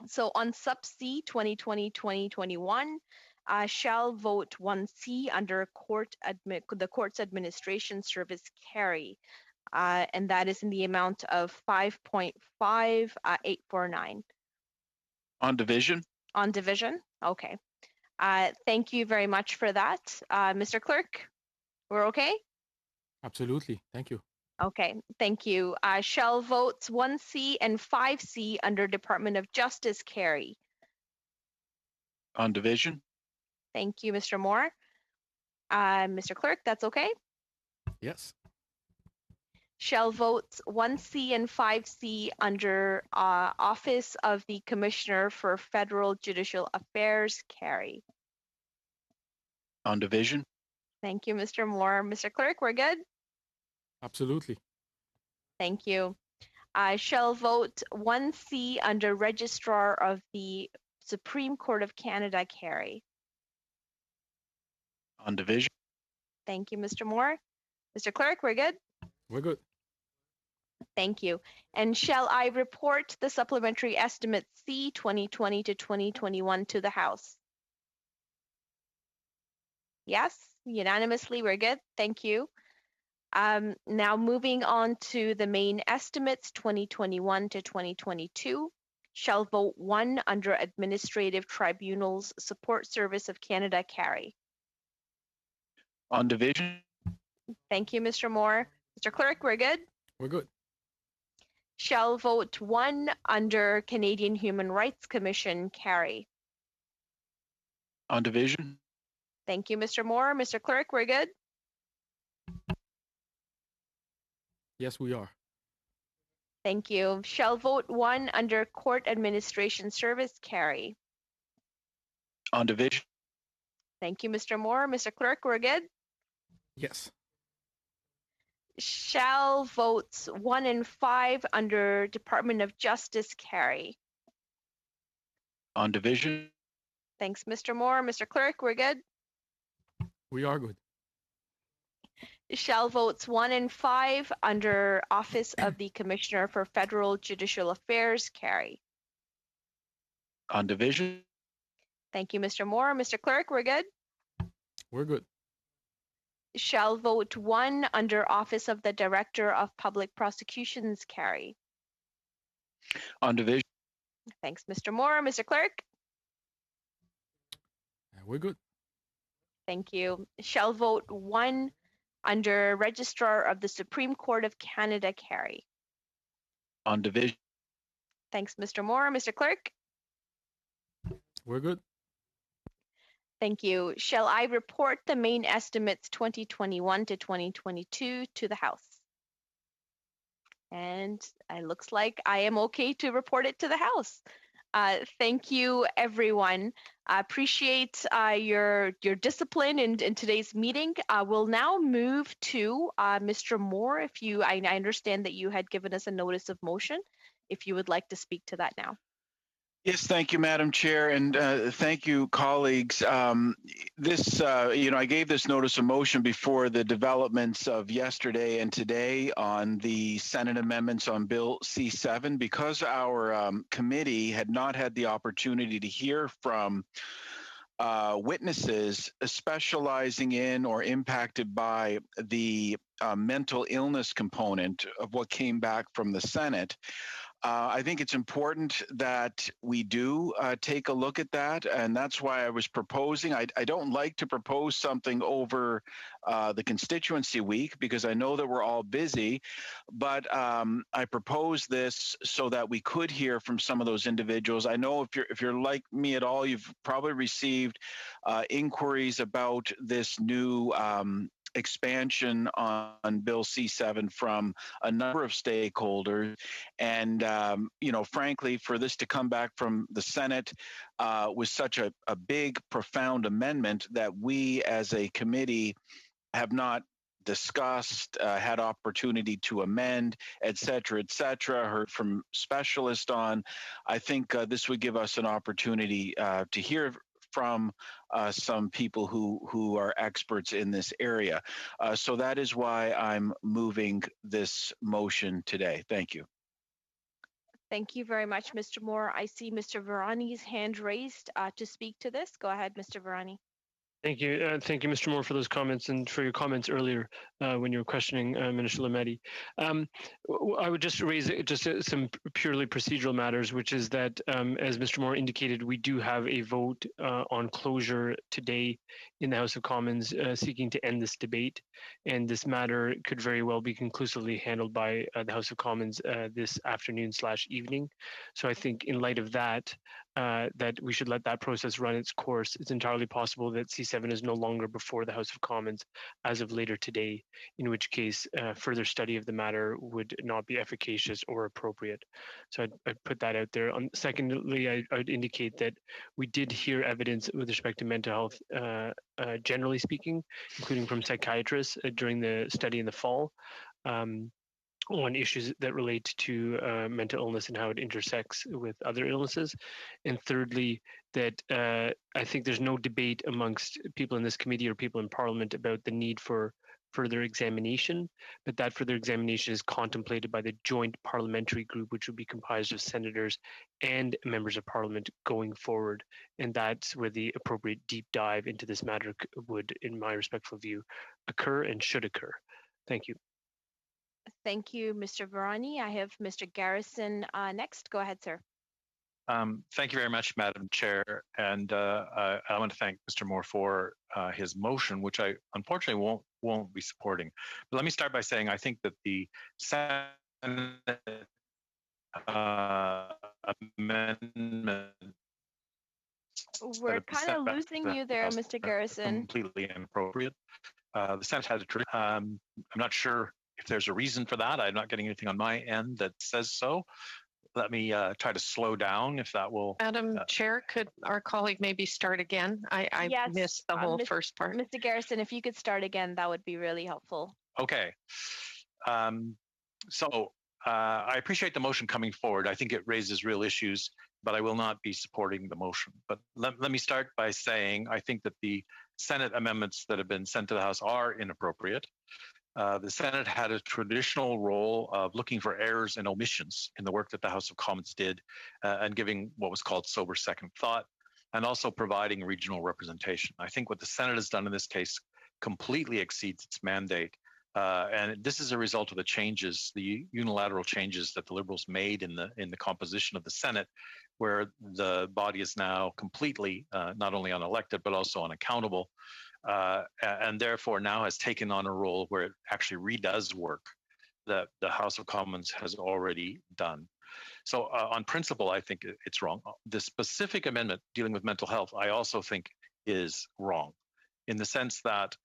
So on sub-C 2020-2021, shall vote 1C under the court's administration service carry, and that is in the amount of 5.5849. On division? On division, okay. Thank you very much for that. Mr. Clerk, we're okay? Absolutely, thank you. Okay, thank you. Shall votes 1C and 5C under Department of Justice carry? On division? Thank you, Mr. Moore. Mr. Clerk, that's okay? Yes. Shall votes 1C and 5C under Office of the Commissioner for Federal Judicial Affairs carry? On division? Thank you, Mr. Moore. Mr. Clerk, we're good? Absolutely. Thank you. Shall vote 1C under Registrar of the Supreme Court of Canada carry? On division? Thank you, Mr. Moore. Mr. Clerk, we're good? We're good. Thank you. And shall I report the supplementary estimate C 2020 to 2021 to the House? Yes, unanimously, we're good. Thank you. Now moving on to the main estimates 2021 to 2022. Shall vote 1 under Administrative Tribunals Support Service of Canada carry? On division? Thank you, Mr. Moore. Mr. Clerk, we're good? We're good. Shall vote 1 under Canadian Human Rights Commission carry? On division? Thank you, Mr. Moore. Mr. Clerk, we're good? Yes, we are. Thank you. Shall vote 1 under Court Administration Service carry? On division. Thank you, Mr. Moore. Mr. Clerk, we're good? Yes. Shall votes 1 and 5 under Department of Justice carry? On division. Thanks, Mr. Moore. Mr. Clerk, we're good? We are good. Shall votes 1 and 5 under Office of the Commissioner for Federal Judicial Affairs carry? On division. Thank you, Mr. Moore. Mr. Clerk, we're good? We're good. Shall vote 1 under Office of the Director of Public Prosecutions carry? On division. Thanks, Mr. Moore. Mr. Clerk? We're good. Thank you. Shall vote 1 under Registrar of the Supreme Court of Canada carry? On division. Thanks, Mr. Moore. Mr. Clerk? We're good. Thank you. Shall I report the main estimates 2021 to 2022 to the House? And it looks like I am okay to report it to the House. Thank you, everyone. I appreciate your discipline in today's meeting. We'll now move to Mr. Moore. I understand that you had given us a notice of motion. If you would like to speak to that now. Yes, thank you, Madam Chair, and thank you, colleagues. I gave this notice of motion before the developments of yesterday and today on the Senate amendments on Bill C7, because our committee had not had the opportunity to hear from witnesses specializing in or impacted by the mental illness component of what came back from the Senate. I think it's important that we do take a look at that, and that's why I was proposing. I don't like to propose something over the constituency week because I know that we're all busy, but I proposed this so that we could hear from some of those individuals. I know if you're like me at all, you've probably received inquiries about this new expansion on Bill C7 from a number of stakeholders. And, frankly, for this to come back from the Senate was such a big, profound amendment that we as a committee have not discussed, had opportunity to amend, et cetera, heard from specialists on. I think this would give us an opportunity to hear from some people who are experts in this area. So that is why I'm moving this motion today. Thank you. Thank you very much, Mr. Moore. I see Mr. Virani's hand raised to speak to this. Go ahead, Mr. Virani. Thank you, Mr. Moore, for those comments and for your comments earlier when you were questioning Minister Lametti. I would just raise some purely procedural matters, which is that, as Mr. Moore indicated, we do have a vote on closure today in the House of Commons seeking to end this debate, and this matter could very well be conclusively handled by the House of Commons this afternoon/evening. So I think in light of that, that we should let that process run its course. It's entirely possible that C7 is no longer before the House of Commons as of later today, in which case further study of the matter would not be efficacious or appropriate. So I'd put that out there. Secondly, I would indicate that we did hear evidence with respect to mental health, generally speaking, including from psychiatrists during the study in the fall. On issues that relate to mental illness and how it intersects with other illnesses. And thirdly, that I think there's no debate amongst people in this committee or people in Parliament about the need for further examination, but that further examination is contemplated by the joint parliamentary group, which would be comprised of senators and members of Parliament going forward. And that's where the appropriate deep dive into this matter would, in my respectful view, occur and should occur. Thank you. Thank you, Mr. Virani. I have Mr. Garrison next. Go ahead, sir. Thank you very much, Madam Chair. And I want to thank Mr. Moore for his motion, which I unfortunately won't be supporting. But let me start by saying I think that the Senate amendment. We're kind of losing you there, Mr. Garrison. Completely inappropriate. The Senate has a tradition. I'm not sure if there's a reason for that, I'm not getting anything on my end that says so. Let me try to slow down if that will. Madam Chair, could our colleague maybe start again? I Yes, missed the whole first part. Mr. Garrison, if you could start again, that would be really helpful. Okay. I appreciate the motion coming forward. I think it raises real issues, but I will not be supporting the motion. But let me start by saying I think that the Senate amendments that have been sent to the House are inappropriate. The Senate had a traditional role of looking for errors and omissions in the work that the House of Commons did and giving what was called sober second thought, and also providing regional representation. I think what the Senate has done in this case completely exceeds its mandate. And this is a result of the changes, the unilateral changes that the Liberals made in the composition of the Senate, where the body is now completely not only unelected, but also unaccountable. And therefore now has taken on a role where it actually redoes work that the House of Commons has already done. So on principle, I think it's wrong. The specific amendment dealing with mental health, I also think is wrong in the sense that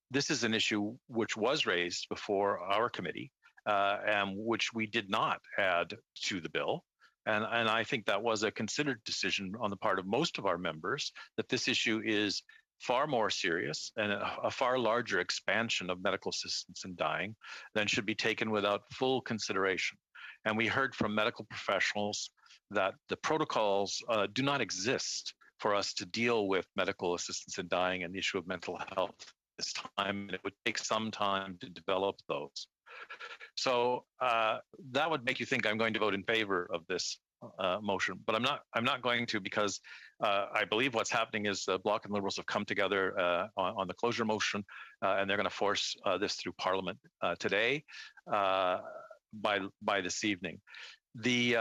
this is an issue which was raised before our committee and which we did not add to the bill. And I think that was a considered decision on the part of most of our members that this issue is far more serious and a far larger expansion of medical assistance in dying than should be taken without full consideration. And we heard from medical professionals that the protocols do not exist for us to deal with medical assistance in dying and the issue of mental health this time, and it would take some time to develop those. So that would make you think I'm going to vote in favor of this motion, but I'm not going to, because I believe what's happening is the Bloc and Liberals have come together on the closure motion, and they're going to force this through Parliament today by this evening. The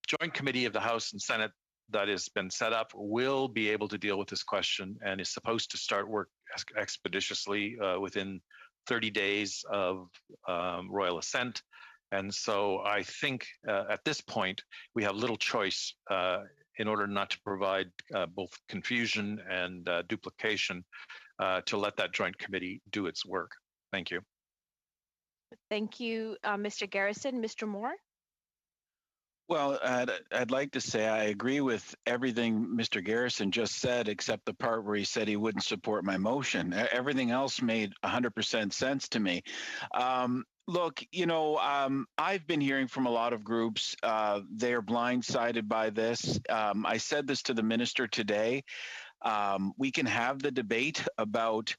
Joint Committee of the House and Senate that has been set up will be able to deal with this question and is supposed to start work expeditiously within 30 days of royal assent. And so I think at this point, we have little choice in order not to provide both confusion and duplication to let that joint committee do its work. Thank you. Thank you, Mr. Garrison. Mr. Moore? Well, I'd like to say I agree with everything Mr. Garrison just said, except the part where he said he wouldn't support my motion. Everything else made 100% sense to me. Look, I've been hearing from a lot of groups. They're blindsided by this. I said this to the minister today. We can have the debate about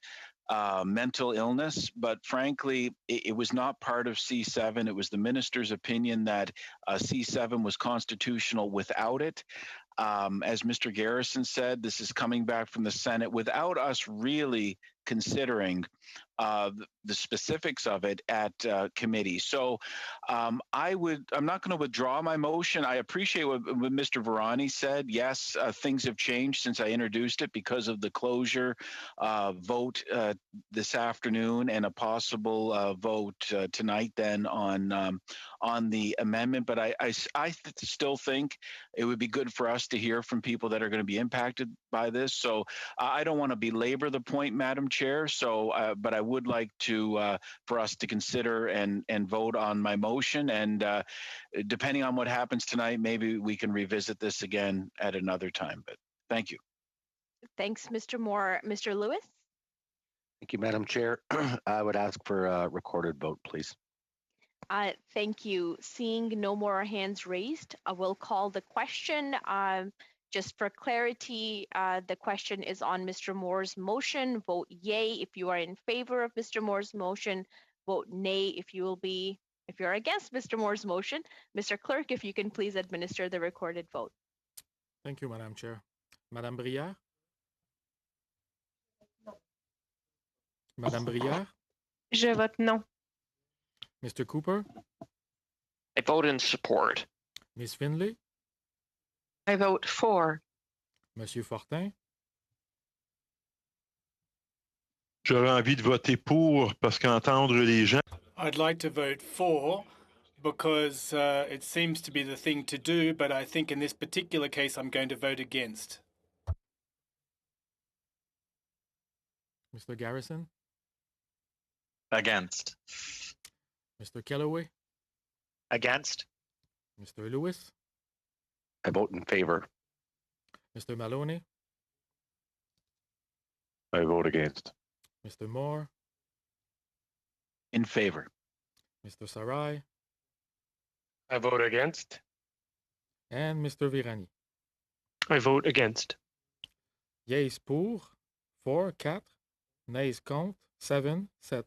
mental illness, but frankly, it was not part of C7. It was the minister's opinion that C7 was constitutional without it. As Mr. Garrison said, this is coming back from the Senate without us really considering the specifics of it at committee. So I'm not going to withdraw my motion. I appreciate what Mr. Virani said. Yes, things have changed since I introduced it because of the closure vote this afternoon and a possible vote tonight then on the amendment. But I still think it would be good for us to hear from people that are going to be impacted by this. So I don't want to belabor the point, Madam Chair. So, but I would like to for us to consider and vote on my motion. And depending on what happens tonight, maybe we can revisit this again at another time. But thank you. Thanks, Mr. Moore. Mr. Lewis? Thank you, Madam Chair. I would ask for a recorded vote, please. Thank you. Seeing no more hands raised, I will call the question. Just for clarity, the question is on Mr. Moore's motion. Vote yay if you are in favor of Mr. Moore's motion. Vote nay if you're against Mr. Moore's motion. Mr. Clerk, if you can please administer the recorded vote. Thank you, Madam Chair. Madame Brière? Madame Brière? Je vote non. Mr. Cooper? I vote in support. Ms. Finlay? I vote for. Monsieur Fortin? J'aurais envie de voter pour parce qu'entendre les gens. I'd like to vote for because it seems to be the thing to do, but I think in this particular case I'm going to vote against. Mr. Garrison? Against. Mr. Kellaway, Against? Mr. Lewis, I vote in favor. Mr. Maloney, I vote against. Mr. Moore, In favor. Mr. Sarai, I vote against. and Mr. Virani. I vote against. Yeas pour, 4, 4. Nays contre, 7, 7.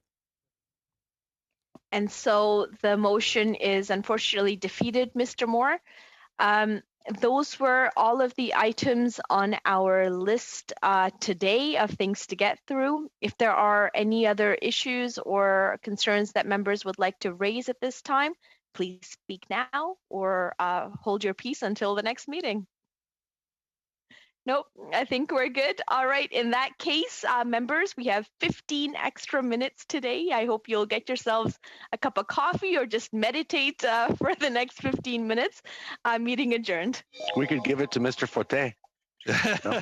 And so the motion is unfortunately defeated, Mr. Moore. Those were all of the items on our list today of things to get through. If there are any other issues or concerns that members would like to raise at this time, please speak now or hold your peace until the next meeting. Nope, I think we're good. All right, in that case, members, we have 15 extra minutes today. I hope you'll get yourselves a cup of coffee or just meditate for the next 15 minutes. Meeting adjourned. We could give it to Mr. Forte. No?